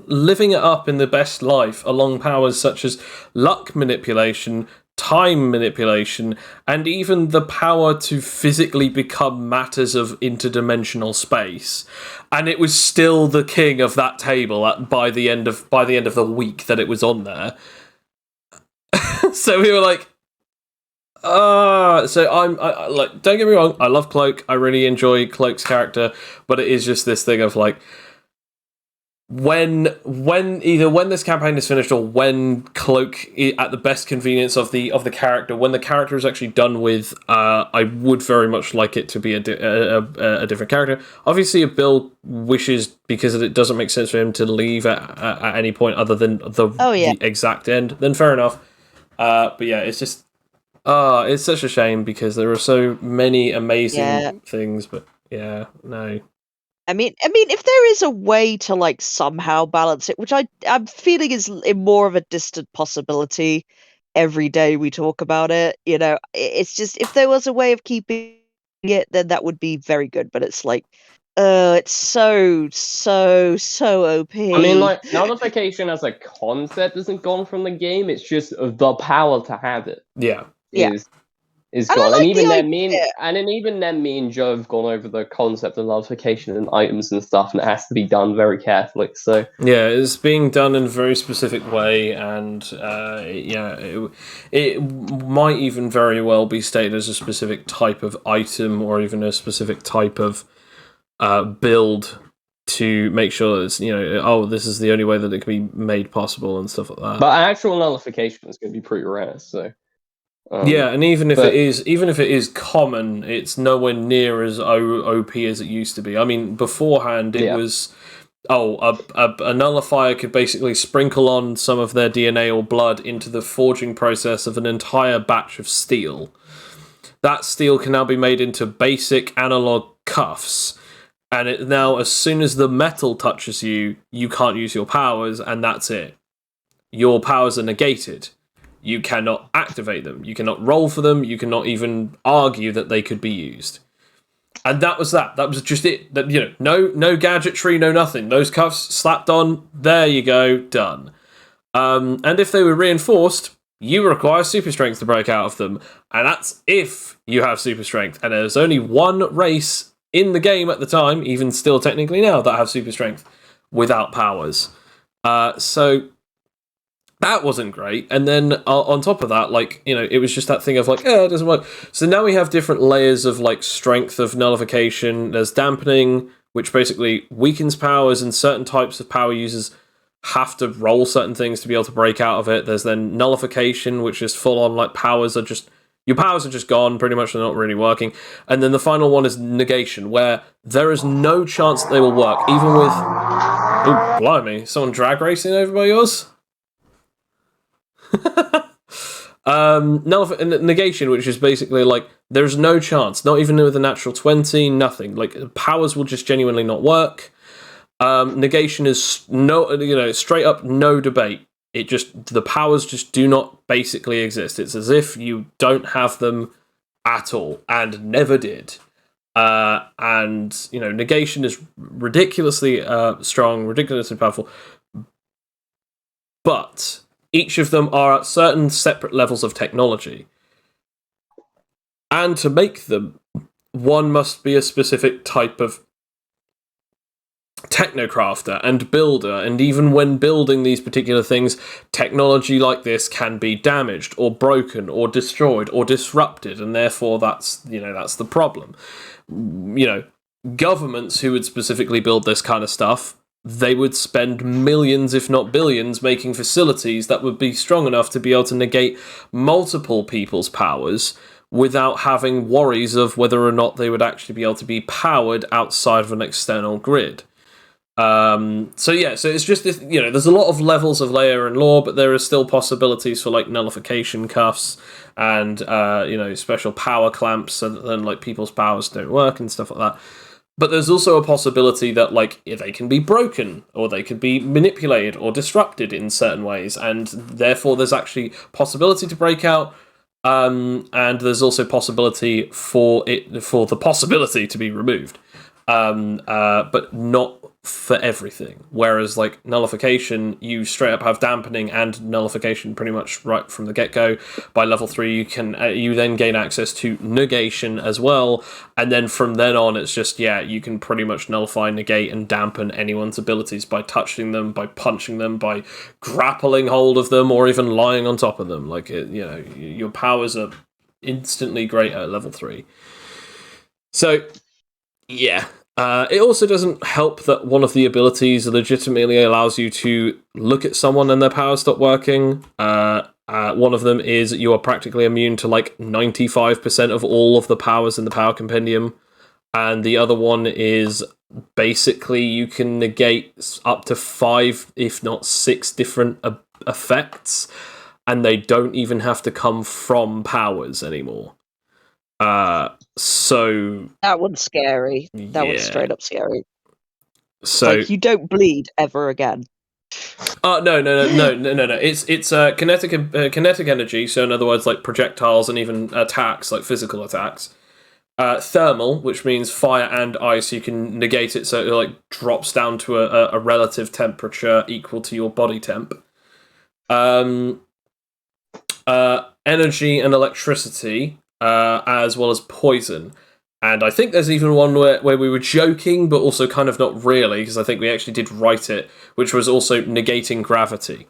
living it up in the best life along powers such as luck manipulation, time manipulation, and even the power to physically become matters of interdimensional space. And it was still the king of that table by the end of the week that it was on there. So we were like, so I like, don't get me wrong, I love Cloak, I really enjoy Cloak's character, but it is just this thing of like, when this campaign is finished, or when Cloak at the best convenience of the character, when the character is actually done with, I would very much like it to be a different character. Obviously, if Bill wishes, because it doesn't make sense for him to leave at any point other than the exact end, then fair enough. But yeah, it's just it's such a shame because there are so many amazing things, but yeah, no. I mean, if there is a way to, like, somehow balance it, which I'm feeling is more of a distant possibility every day we talk about it, you know, it's just, if there was a way of keeping it, then that would be very good, but it's like, it's so OP. I mean, like, nullification as a concept isn't gone from the game, it's just the power to have it. Yeah. Is gone. And even then, me and Joe have gone over the concept of nullification and items and stuff, and it has to be done very carefully. So yeah, it's being done in a very specific way, and it might even very well be stated as a specific type of item, or even a specific type of build, to make sure that it's, you know, this is the only way that it can be made possible and stuff like that. But actual nullification is going to be pretty rare, so. Yeah, and even if it is common, it's nowhere near as OP as it used to be. I mean, beforehand it was, a nullifier could basically sprinkle on some of their DNA or blood into the forging process of an entire batch of steel. That steel can now be made into basic analog cuffs, and now as soon as the metal touches you, you can't use your powers, and that's it. Your powers are negated. You cannot activate them. You cannot roll for them. You cannot even argue that they could be used. And that was that. That was just it. That, you know, no gadgetry, no nothing. Those cuffs slapped on. There you go. Done. And if they were reinforced, you require super strength to break out of them. And that's if you have super strength. And there's only one race in the game at the time, even still technically now, that have super strength without powers. So that wasn't great. And then on top of that, like, you know, it was just that thing of like, it doesn't work. So now we have different layers of like strength of nullification. There's dampening, which basically weakens powers, and certain types of power users have to roll certain things to be able to break out of it. There's then nullification, which is full on like your powers are just gone, pretty much. They're not really working. And then the final one is negation, where there is no chance that they will work, even with... Oh, blimey. Someone drag racing over by yours? Negation, which is basically like there's no chance, not even with a natural 20, nothing. Like powers will just genuinely not work. Negation is straight up no debate. It just the powers just do not basically exist. It's as if you don't have them at all and never did. And negation is ridiculously strong, ridiculously powerful, but each of them are at certain separate levels of technology. And to make them, one must be a specific type of technocrafter and builder, and even when building these particular things, technology like this can be damaged or broken or destroyed or disrupted, and therefore that's the problem. Governments who would specifically build this kind of stuff, they would spend millions, if not billions, making facilities that would be strong enough to be able to negate multiple people's powers without having worries of whether or not they would actually be able to be powered outside of an external grid. So it's just this, there's a lot of levels of layer and lore, but there are still possibilities for like nullification cuffs and special power clamps so that then like people's powers don't work and stuff like that. But there's also a possibility that like they can be broken or they could be manipulated or disrupted in certain ways, and therefore there's actually possibility to break out. And there's also possibility for the possibility to be removed, but not for everything. Whereas like nullification, you straight up have dampening and nullification pretty much right from the get-go. By level 3 you then gain access to negation as well, and then from then on it's just you can pretty much nullify, negate and dampen anyone's abilities by touching them, by punching them, by grappling hold of them, or even lying on top of them. Like your powers are instantly greater at level 3. So it also doesn't help that one of the abilities legitimately allows you to look at someone and their powers stop working. One of them is you are practically immune to like 95% of all of the powers in the power compendium. And the other one is basically you can negate up to 5, if not 6 different effects. And they don't even have to come from powers anymore. So that one's scary. That one's straight up scary. So like you don't bleed ever again. No. It's kinetic energy. So in other words, like projectiles and even attacks, like physical attacks. Thermal, which means fire and ice. You can negate it so it like drops down to a relative temperature equal to your body temp. Energy and electricity. As well as poison. And I think there's even one where we were joking, but also kind of not really, because I think we actually did write it, which was also negating gravity.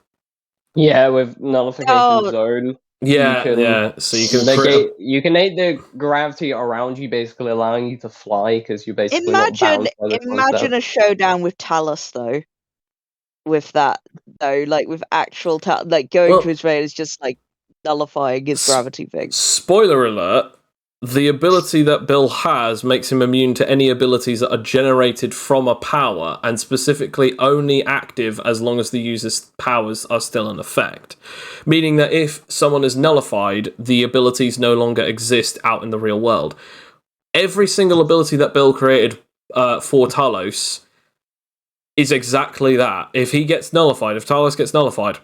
Yeah, with nullification zone. So you can negate. You can negate the gravity around you, basically allowing you to fly, because you're basically not bound by the Imagine a showdown with Talos, though. With that, though, like with actual going to his raid is just like nullifying his gravity thing. Spoiler alert, the ability that Bill has makes him immune to any abilities that are generated from a power, and specifically only active as long as the user's powers are still in effect. Meaning that if someone is nullified, the abilities no longer exist out in the real world. Every single ability that Bill created for Talos is exactly that. If he gets nullified, if Talos gets nullified,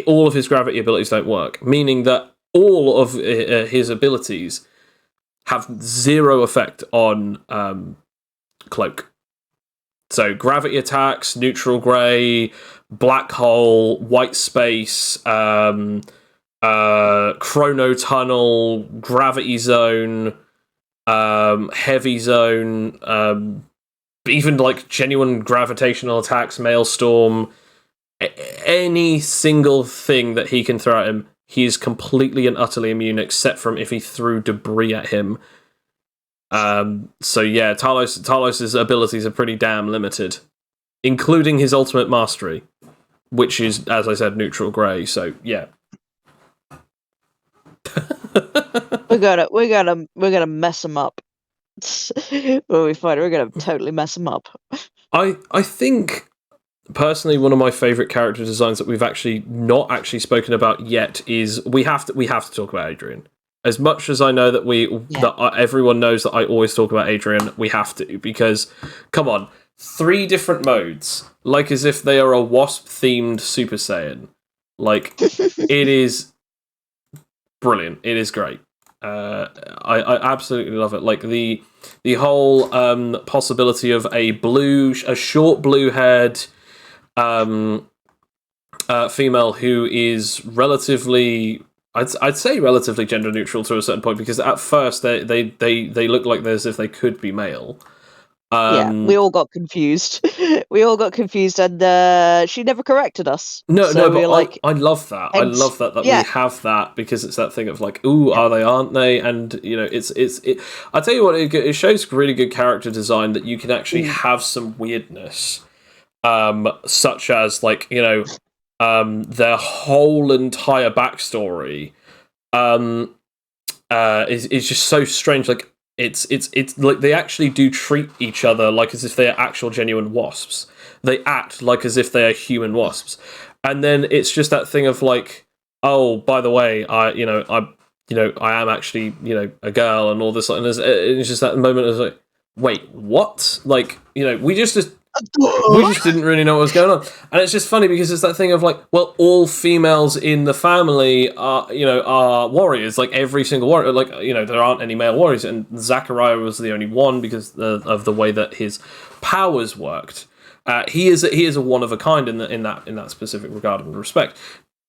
all of his gravity abilities don't work, meaning that all of his abilities have zero effect on Cloak. So gravity attacks, neutral grey, black hole, white space, chrono tunnel, gravity zone, heavy zone, even like genuine gravitational attacks, maelstrom. Any single thing that he can throw at him, he is completely and utterly immune, except from if he threw debris at him. Talos's abilities are pretty damn limited, including his ultimate mastery, which is, as I said, neutral grey. So yeah, we're gonna mess him up. When we fight, we're gonna totally mess him up. I think personally, one of my favorite character designs that we've actually not actually spoken about yet is we have to talk about Adrian. As much as I know that everyone knows that I always talk about Adrian, we have to, because come on, 3 different modes, like as if they are a wasp themed Super Saiyan. Like, it is brilliant. It is great. I absolutely love it. Like the whole possibility of a short blue haired female who is relatively, I'd say relatively gender neutral to a certain point, because at first they look like as if they could be male. We all got confused. And she never corrected us. No, we but were like, I love that. I love that we have that, because it's that thing of like, ooh, are they, aren't they? And it's I tell you what, it shows really good character design that you can actually have some weirdness, such as like their whole entire backstory is just so strange. Like it's like they actually do treat each other like as if they are actual genuine wasps. They act like as if they are human wasps, and then it's just that thing of like, oh, by the way, I am actually a girl and all this, and it's just that moment of like, wait, what? Like we just didn't really know what was going on. And it's just funny because it's that thing of like, well, all females in the family are warriors. Like every single warrior, like there aren't any male warriors, and Zachariah was the only one because of the way that his powers worked. He is a one of a kind in that specific regard and respect.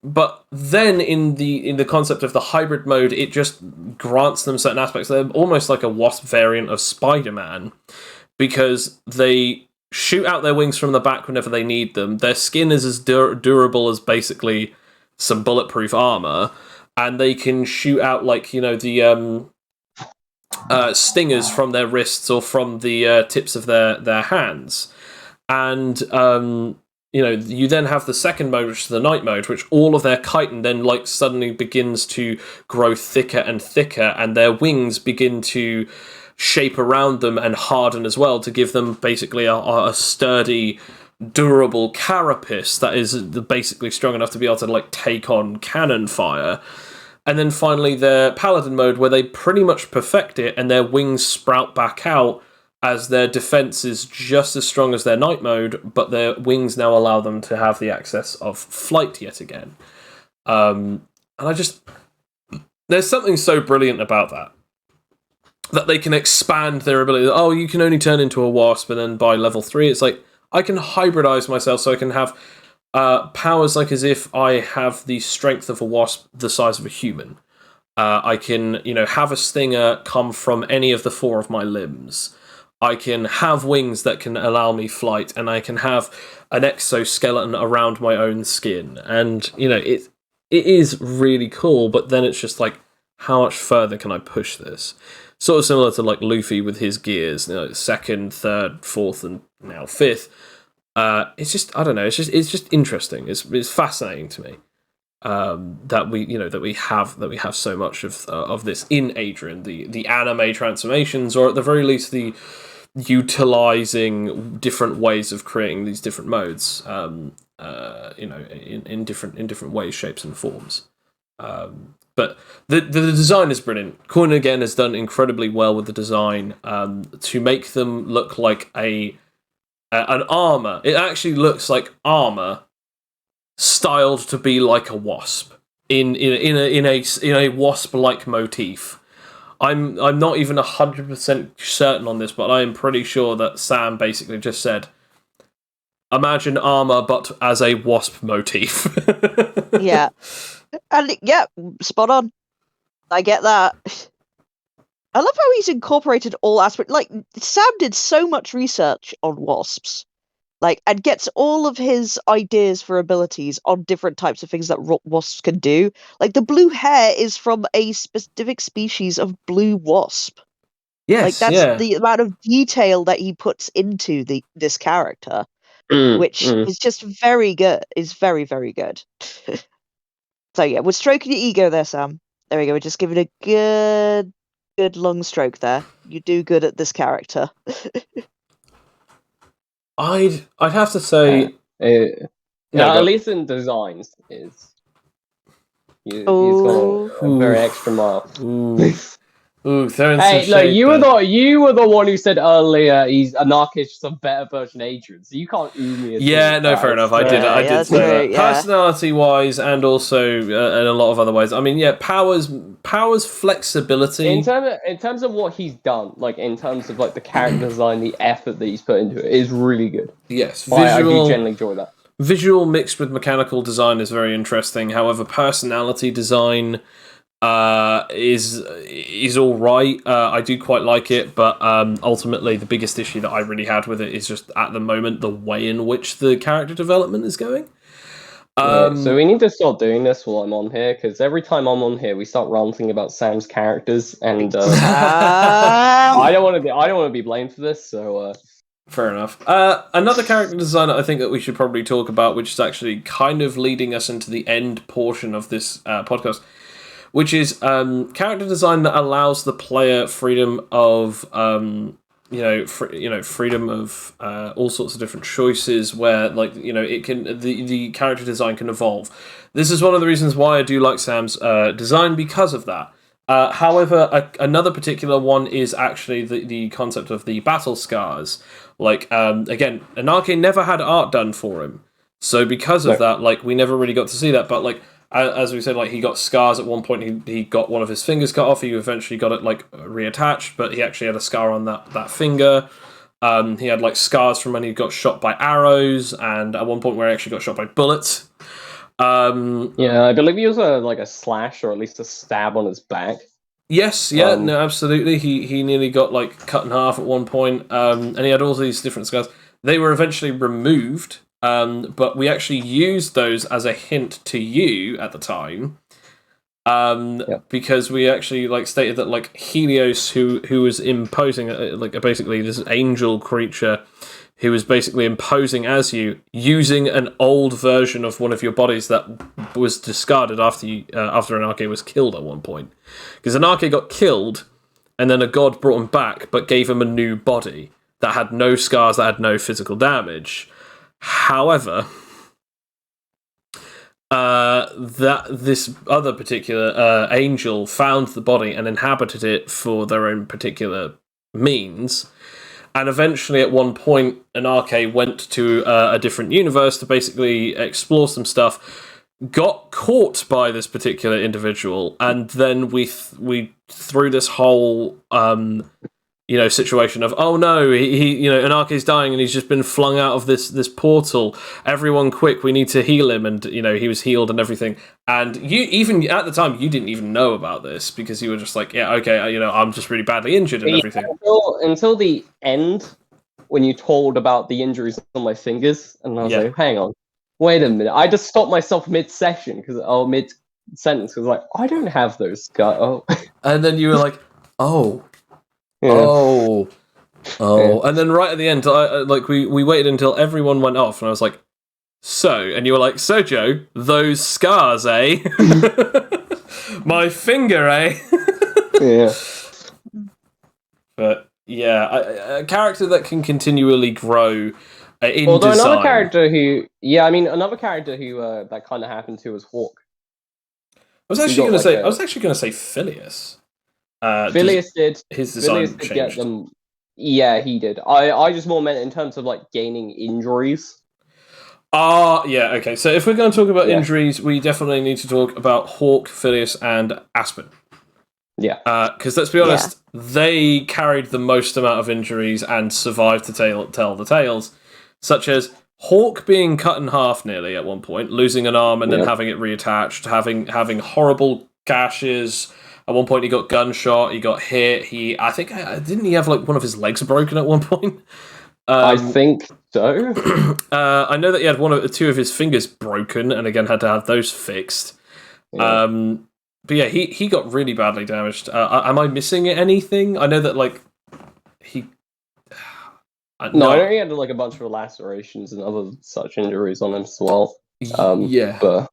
But then in the concept of the hybrid mode, it just grants them certain aspects. They're almost like a wasp variant of Spider-Man, because they shoot out their wings from the back whenever they need them. Their skin is as durable as basically some bulletproof armor, and they can shoot out like the stingers from their wrists or from the tips of their hands. And you then have the second mode, which is the night mode, which all of their chitin then like suddenly begins to grow thicker and thicker, and their wings begin to shape around them and harden as well to give them basically a sturdy, durable carapace that is basically strong enough to be able to like take on cannon fire. And then finally their paladin mode, where they pretty much perfect it and their wings sprout back out as their defense is just as strong as their night mode, but their wings now allow them to have the access of flight yet again. And there's something so brilliant about that they can expand their ability. Oh, you can only turn into a wasp, and then by level 3, it's like, I can hybridize myself so I can have powers like as if I have the strength of a wasp the size of a human. I can, have a stinger come from any of the 4 of my limbs. I can have wings that can allow me flight, and I can have an exoskeleton around my own skin. And, it is really cool, but then it's just like, how much further can I push this? Sort of similar to like Luffy with his gears, second, third, fourth, and now fifth. It's just, I don't know. It's just interesting. It's fascinating to me that we have so much of this in Adrian. The anime transformations, or at the very least the utilizing different ways of creating these different modes. In different ways, shapes, and forms. But the design is brilliant. Coin again has done incredibly well with the design to make them look like an armor. It actually looks like armor styled to be like a wasp in a wasp-like motif. I'm not even 100% certain on this, but I am pretty sure that Sam basically just said, imagine armor but as a wasp motif. Yeah. And yeah, spot on. I get that. I love how he's incorporated all aspects. Like, Sam did so much research on wasps, and gets all of his ideas for abilities on different types of things that wasps can do. Like, the blue hair is from a specific species of blue wasp. Yes, that's the amount of detail that he puts into this character, which is just very good. Is very, very good. So yeah, we're stroking your ego there, Sam. There we go. We're just giving a good long stroke there. You do good at this character. I'd have to say No, go. at least in designs, he's gone a Oh. very extra mile. Ooh, throwing Hey, some no, shade you there. were the one who said earlier he's Anarchish is a better version of Adrian, so you can't ooh me at all. Yeah, no, fair enough. I did that's say true, that. yeah. Personality-wise, and also in a lot of other ways. I mean, yeah, powers flexibility. In terms of what he's done, like in terms of like the character design, the effort that he's put into it is really good. Yes, I do generally enjoy that. Visual mixed with mechanical design is very interesting. However, personality design is all right. I do quite like it, but ultimately the biggest issue that I really had with it is just at the moment the way in which the character development is going. So we need to start doing this while I'm on here, because every time I'm on here, we start ranting about Sam's characters, and I don't want to be blamed for this. So fair enough. Another character design that I think that we should probably talk about, which is actually kind of leading us into the end portion of this podcast, which is character design that allows the player freedom of freedom of all sorts of different choices, where it can the character design can evolve. This is one of the reasons why I do like Sam's design, because of that. However, another particular one is actually the concept of the battle scars. Again, Anarchy never had art done for him, so because of that, we never really got to see that. But as we said, he got scars at one point. He got one of his fingers cut off. He eventually got it reattached, but he actually had a scar on that finger. He had scars from when he got shot by arrows, and at one point where he actually got shot by bullets. I believe he was a slash, or at least a stab on his back. Yes, yeah, no, absolutely. He nearly got cut in half at one point, and he had all these different scars. They were eventually removed. But we actually used those as a hint to you at the time, because we actually stated that Helios, who was imposing basically this angel creature, who was basically imposing as you, using an old version of one of your bodies that was discarded after Anarchy was killed at one point, because Anarchy got killed, and then a god brought him back, but gave him a new body that had no scars, that had no physical damage. However, that this other particular angel found the body and inhabited it for their own particular means, and eventually at one point Anarchy went to a different universe to basically explore some stuff, got caught by this particular individual, and then we threw this whole situation of, oh no, he Anarchy's dying and he's just been flung out of this portal. Everyone quick, we need to heal him, and he was healed and everything. And you, even at the time, you didn't even know about this, because you were just I'm just really badly injured and everything. Until the end, when you told about the injuries on my fingers, and I was like, hang on, wait a minute. I just stopped myself mid-session, mid-sentence, because I don't have those scars. Oh. And then you were like, oh. Yeah. Oh, yeah. And then right at the end, we waited until everyone went off, and I was like, so, and you were like, so Joe, those scars, eh? My finger, eh? Yeah. But yeah, a character that can continually grow in Although design. another character who that kind of happened to was Hawk. I was actually going to say Phileas. Phileas did. His design Phileas did changed. Get them. Yeah, he did. I just more meant in terms of gaining injuries. Yeah, okay. So if we're going to talk about injuries, we definitely need to talk about Hawk, Phileas, and Aspen. Yeah. Because let's be honest, they carried the most amount of injuries and survived to tell the tales, such as Hawk being cut in half nearly at one point, losing an arm and then having it reattached, having horrible gashes. At one point, he got gunshot. He got hit. I think didn't he have one of his legs broken at one point? I think so. I know that he had two of his fingers broken, and again had to have those fixed. Yeah. But yeah, he got really badly damaged. Am I missing anything? I know that he. No, I know he had a bunch of lacerations and other such injuries on him as well. But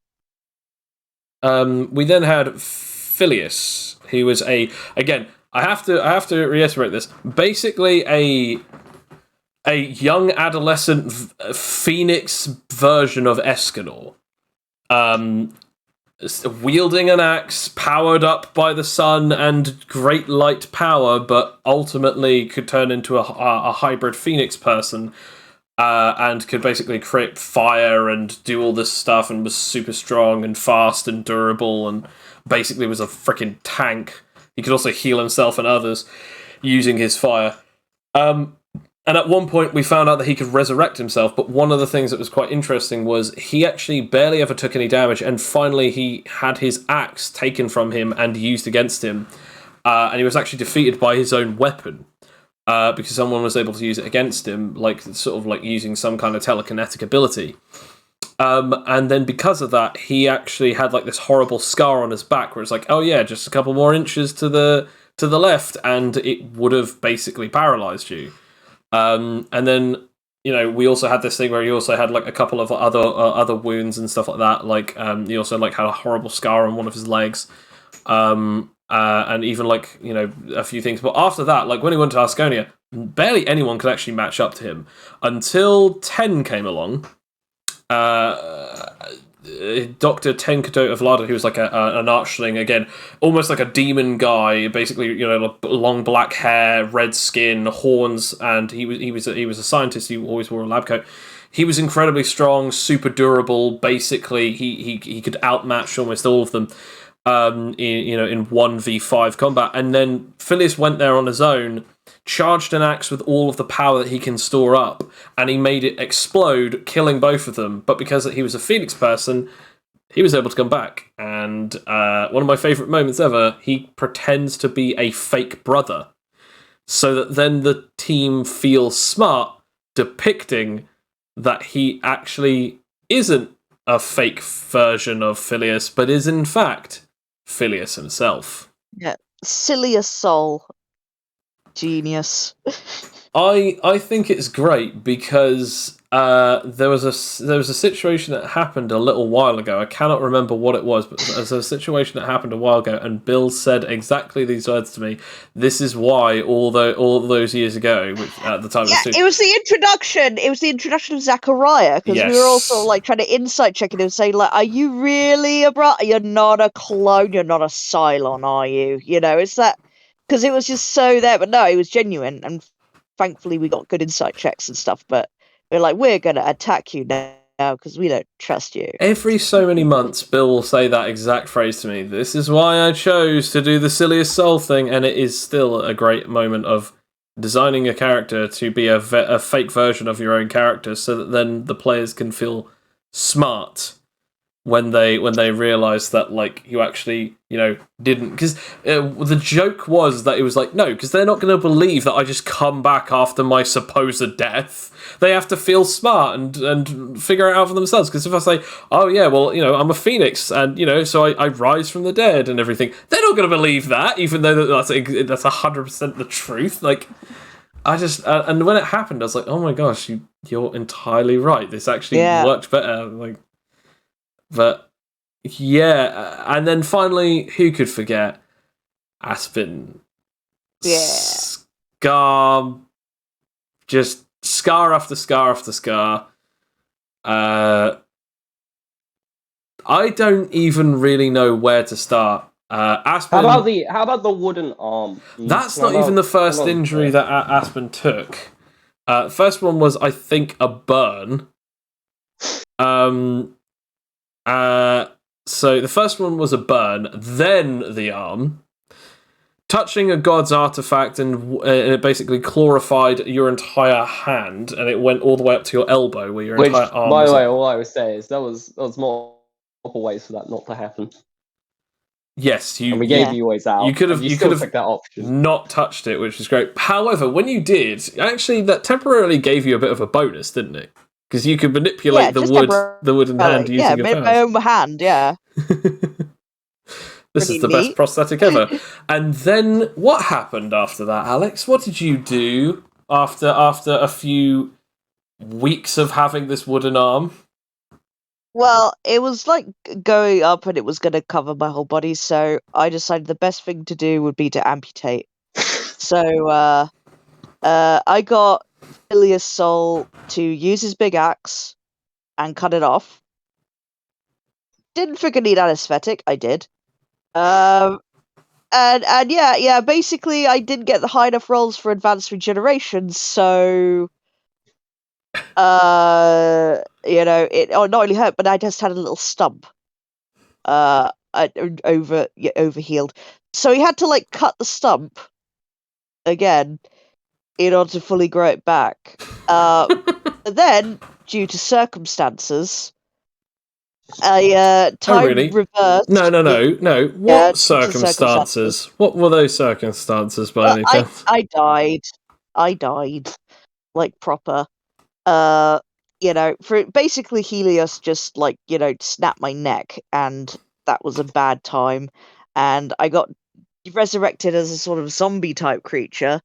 we then had Phileas, who was again, I have to reiterate this, basically a young adolescent phoenix version of Escanor, wielding an axe, powered up by the sun and great light power, but ultimately could turn into a hybrid phoenix person, and could basically create fire and do all this stuff, and was super strong and fast and durable, and basically was a freaking tank. He could also heal himself and others using his fire. And at one point, we found out that he could resurrect himself, but one of the things that was quite interesting was he actually barely ever took any damage, and finally he had his axe taken from him and used against him, and he was actually defeated by his own weapon, because someone was able to use it against him, sort of using some kind of telekinetic ability. And then because of that, he actually had this horrible scar on his back, where it's like, oh yeah, just a couple more inches to the left, and it would have basically paralyzed you. And then, we also had this thing where he also had a couple of other wounds and stuff like that. He also had a horrible scar on one of his legs, and even a few things. But after that, when he went to Asconia, barely anyone could actually match up to him until 10 came along. Dr. Tenkato of Vlada, who was an archling, again, almost like a demon guy, basically, long black hair, red skin, horns, and he was a scientist. He always wore a lab coat. He was incredibly strong, super durable. Basically, he could outmatch almost all of them, in 1v5 combat. And then Phileas went there on his own, charged an axe with all of the power that he can store up, and he made it explode, killing both of them. But because he was a Phoenix person, he was able to come back. And one of my favourite moments ever, he pretends to be a fake brother, so that then the team feels smart, depicting that he actually isn't a fake version of Phileas, but is in fact Phileas himself. Yeah, Silius Soul. Genius. I think it's great because there was a situation that happened a little while ago. I cannot remember what it was, but there's a situation that happened a while ago, and Bill said exactly these words to me. This is why all those years ago, which at the time it was the introduction. It was the introduction of Zachariah, because we were also trying to insight check him and say, are you really a brother? You're not a clone. You're not a Cylon, are you? It's that. Because it was just so there, but no, it was genuine, and thankfully we got good insight checks and stuff, but we're going to attack you now because we don't trust you. Every so many months, Bill will say that exact phrase to me. This is why I chose to do the Silliest Soul thing, and it is still a great moment of designing a character to be a fake version of your own character, so that then the players can feel smart when they realise that you actually didn't, because the joke was that it was no, because they're not going to believe that I just come back after my supposed death. They have to feel smart and figure it out for themselves, because if I say, oh yeah, well, I'm a phoenix, and so I rise from the dead and everything, they're not going to believe that, even though that's 100% the truth. I just and when it happened, I was like, oh my gosh, you're entirely right, this actually worked better. But yeah, and then finally, who could forget Aspen? Yeah. Scar, just scar after scar after scar. I don't even really know where to start. Aspen. How about the wooden arm? That's not even the first injury that Aspen took. First one was, I think, a burn. So the first one was a burn, then the arm. Touching a god's artifact, and it basically glorified your entire hand, and it went all the way up to your elbow, where your entire arm. By the way, all I would say is there was multiple ways for that not to happen. Yes, and we gave you ways out. You could have that option. Not touched it, which is great. However, when you did, actually, that temporarily gave you a bit of a bonus, didn't it? Because you could manipulate the wooden hand using your powers. My own hand, yeah. This is the best prosthetic ever. And then, what happened after that, Alex? What did you do after a few weeks of having this wooden arm? Well, it was going up, and it was going to cover my whole body, so I decided the best thing to do would be to amputate. So I got Helios' soul to use his big axe and cut it off. Didn't freaking need anesthetic. I did. And yeah, basically I didn't get the high enough rolls for advanced regeneration, so it not only hurt, but I just had a little stump. Overhealed. So he had to like cut the stump again in order to fully grow it back. But then, due to circumstances, time really? reversed. No. What Due to circumstances? What were those circumstances by any chance? I died like proper. For basically Helios just like snapped my neck, and that was a bad time. And I got resurrected as a sort of zombie type creature,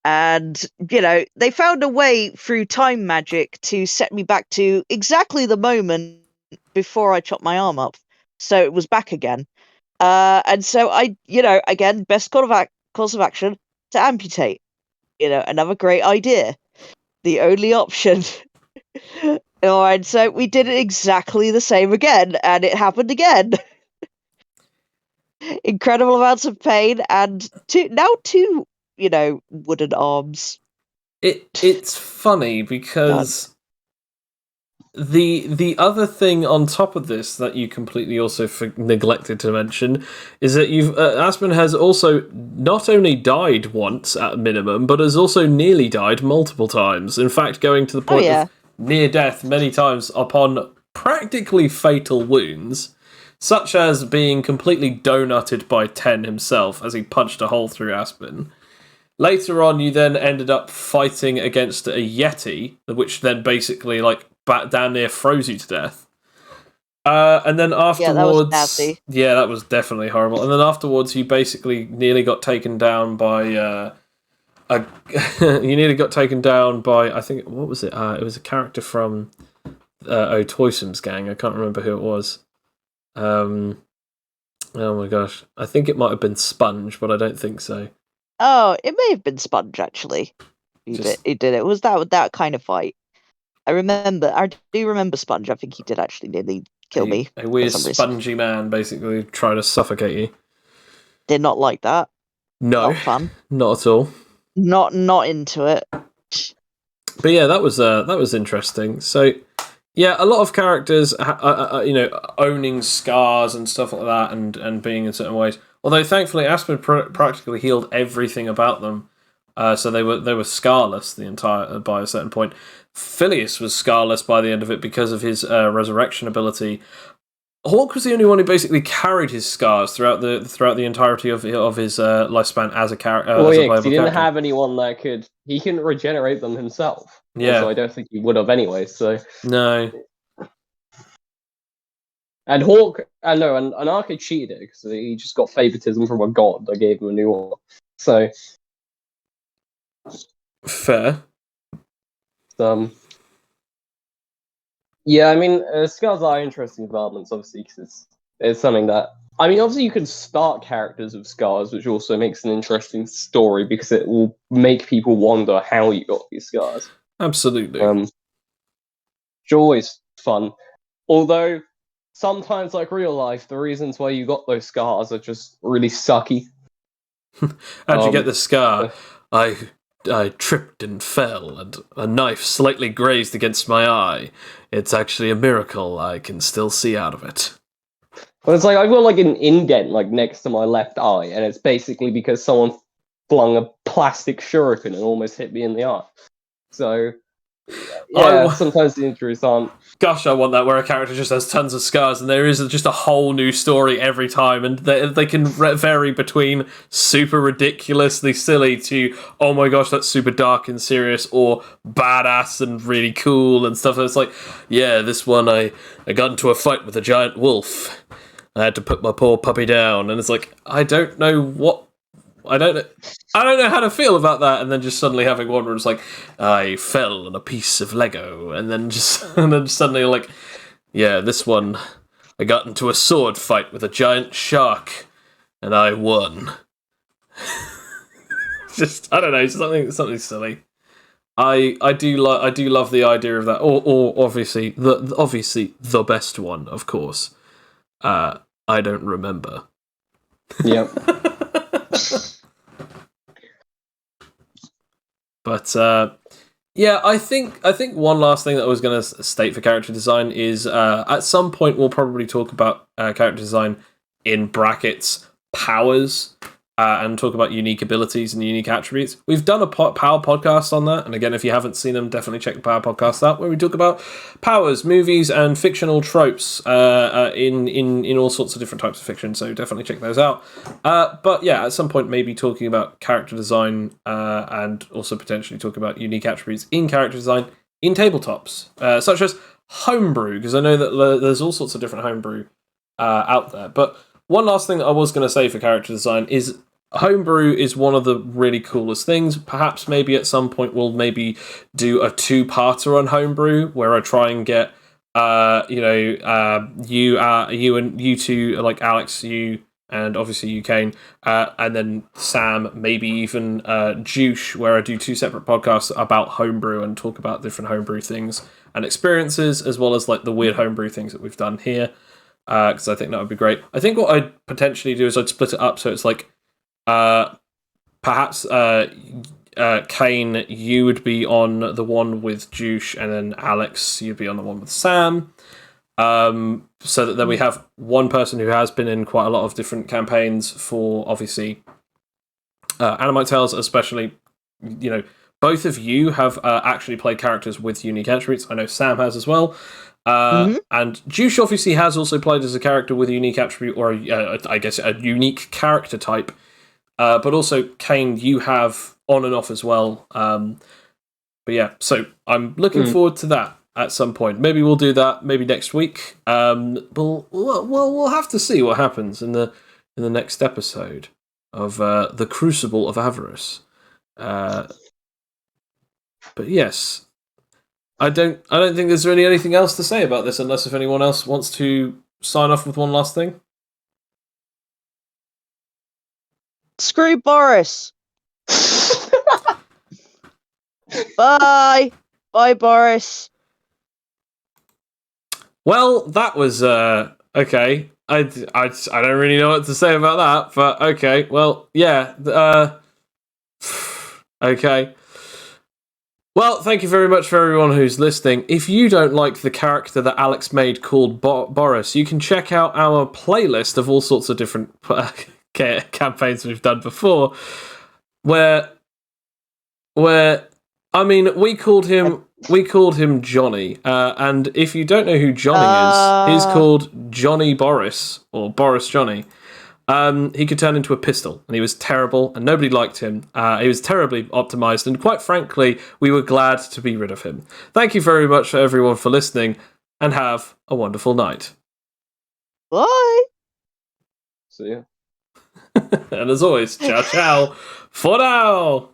and they found a way through time magic to set me back to exactly the moment before I chopped my arm up, so it was back again. And so I, again, best course of action to amputate. Another great idea. The only option. Alright, so we did it exactly the same again, and it happened again. Incredible amounts of pain, and two, wooden arms. It's funny because the other thing on top of this that you completely also neglected to mention is that Aspen has also not only died once at minimum, but has also nearly died multiple times. In fact, going to the point of near death many times upon practically fatal wounds, such as being completely donutted by Ten himself as he punched a hole through Aspen. Later on, you then ended up fighting against a Yeti, which then basically damn near froze you to death. And then afterwards, that was definitely horrible. And then afterwards, you basically nearly got taken down by I think, what was it? It was a character from Toysome's gang. I can't remember who it was. Oh my gosh, I think it might have been Sponge, but I don't think so. Oh, it may have been Sponge actually. He did it. It was that kind of fight. I do remember Sponge. I think he did actually nearly kill me. A weird spongy man basically trying to suffocate you. Did not like that. No. Not fun. Not at all. Not into it. But yeah, that was interesting. So yeah, a lot of characters, owning scars and stuff like that, and being in certain ways. Although thankfully, Aspen practically healed everything about them, so they were scarless by a certain point. Phileas was scarless by the end of it because of his resurrection ability. Hawk was the only one who basically carried his scars throughout the entirety of his lifespan as a character. Well, yeah, because he didn't have anyone that he couldn't regenerate them himself. Yeah, so I don't think he would have anyway. So no. And Hawk, and Arcade cheated it because he just got favoritism from a god that gave him a new one. So fair. Yeah, I mean, scars are interesting developments, obviously, because it's something that... I mean, obviously you can start characters with scars, which also makes an interesting story, because it will make people wonder how you got these scars. Absolutely. Which is always fun. Although, sometimes, like real life, the reasons why you got those scars are just really sucky. How'd you get the scar? I tripped and fell, and a knife slightly grazed against my eye. It's actually a miracle I can still see out of it. Well, it's like I've got like an indent next to my left eye, and it's basically because someone flung a plastic shuriken and almost hit me in the eye. So yeah, sometimes the injuries aren't. Gosh, I want that where a character just has tons of scars and there is just a whole new story every time, and they can vary between super ridiculously silly to, oh my gosh, that's super dark and serious, or badass and really cool and stuff. It's like, yeah, this one I got into a fight with a giant wolf. I had to put my poor puppy down, and it's like, I don't know how to feel about that, and then just suddenly having one where it's like, I fell on a piece of Lego, and then suddenly like, yeah, this one, I got into a sword fight with a giant shark, and I won. Just, I don't know, something silly. I do love the idea of that, or obviously the best one, of course. I don't remember. Yep. But yeah, I think one last thing that I was going to state for character design is at some point we'll probably talk about character design in brackets powers. And talk about unique abilities and unique attributes. We've done a power podcast on that, and again, if you haven't seen them, definitely check the power podcast out, where we talk about powers, movies, and fictional tropes in all sorts of different types of fiction. So definitely check those out. But yeah, at some point, maybe talking about character design and also potentially talking about unique attributes in character design in tabletops, such as homebrew, because I know that there's all sorts of different homebrew out there, but. One last thing that I was going to say for character design is homebrew is one of the really coolest things. Perhaps maybe at some point we'll maybe do a 2-parter on homebrew where I try and get you and you two, like Alex, you and obviously you, Kane, and then Sam, maybe even Juice, where I do 2 separate podcasts about homebrew and talk about different homebrew things and experiences, as well as like the weird homebrew things that we've done here. Because I think that would be great. I think what I'd potentially do is I'd split it up so it's like perhaps Kane, you would be on the one with Juice, and then Alex, you'd be on the one with Sam. So that then we have one person who has been in quite a lot of different campaigns for obviously AnimiteTales, especially, both of you have actually played characters with unique attributes. I know Sam has as well. And Juice obviously has also played as a character with a unique attribute, or I guess a unique character type. But also, Kane, you have on and off as well. But yeah, so I'm looking forward to that at some point. Maybe we'll do that. Maybe next week. We'll have to see what happens in the next episode of the Crucible of Avarice. But yes. I don't think there's really anything else to say about this, unless if anyone else wants to sign off with one last thing. Screw Boris. Bye. Bye, Boris. Well, that was okay. I don't really know what to say about that, but okay. Well, yeah. Okay. Well, thank you very much for everyone who's listening. If you don't like the character that Alex made called Boris, you can check out our playlist of all sorts of different campaigns we've done before, where I mean, we called him Johnny, and if you don't know who Johnny is, he's called Johnny Boris, or Boris Johnny. He could turn into a pistol, and he was terrible, and nobody liked him. He was terribly optimized, and quite frankly, we were glad to be rid of him. Thank you very much for everyone for listening, and have a wonderful night. Bye. See ya. And as always, ciao ciao for now!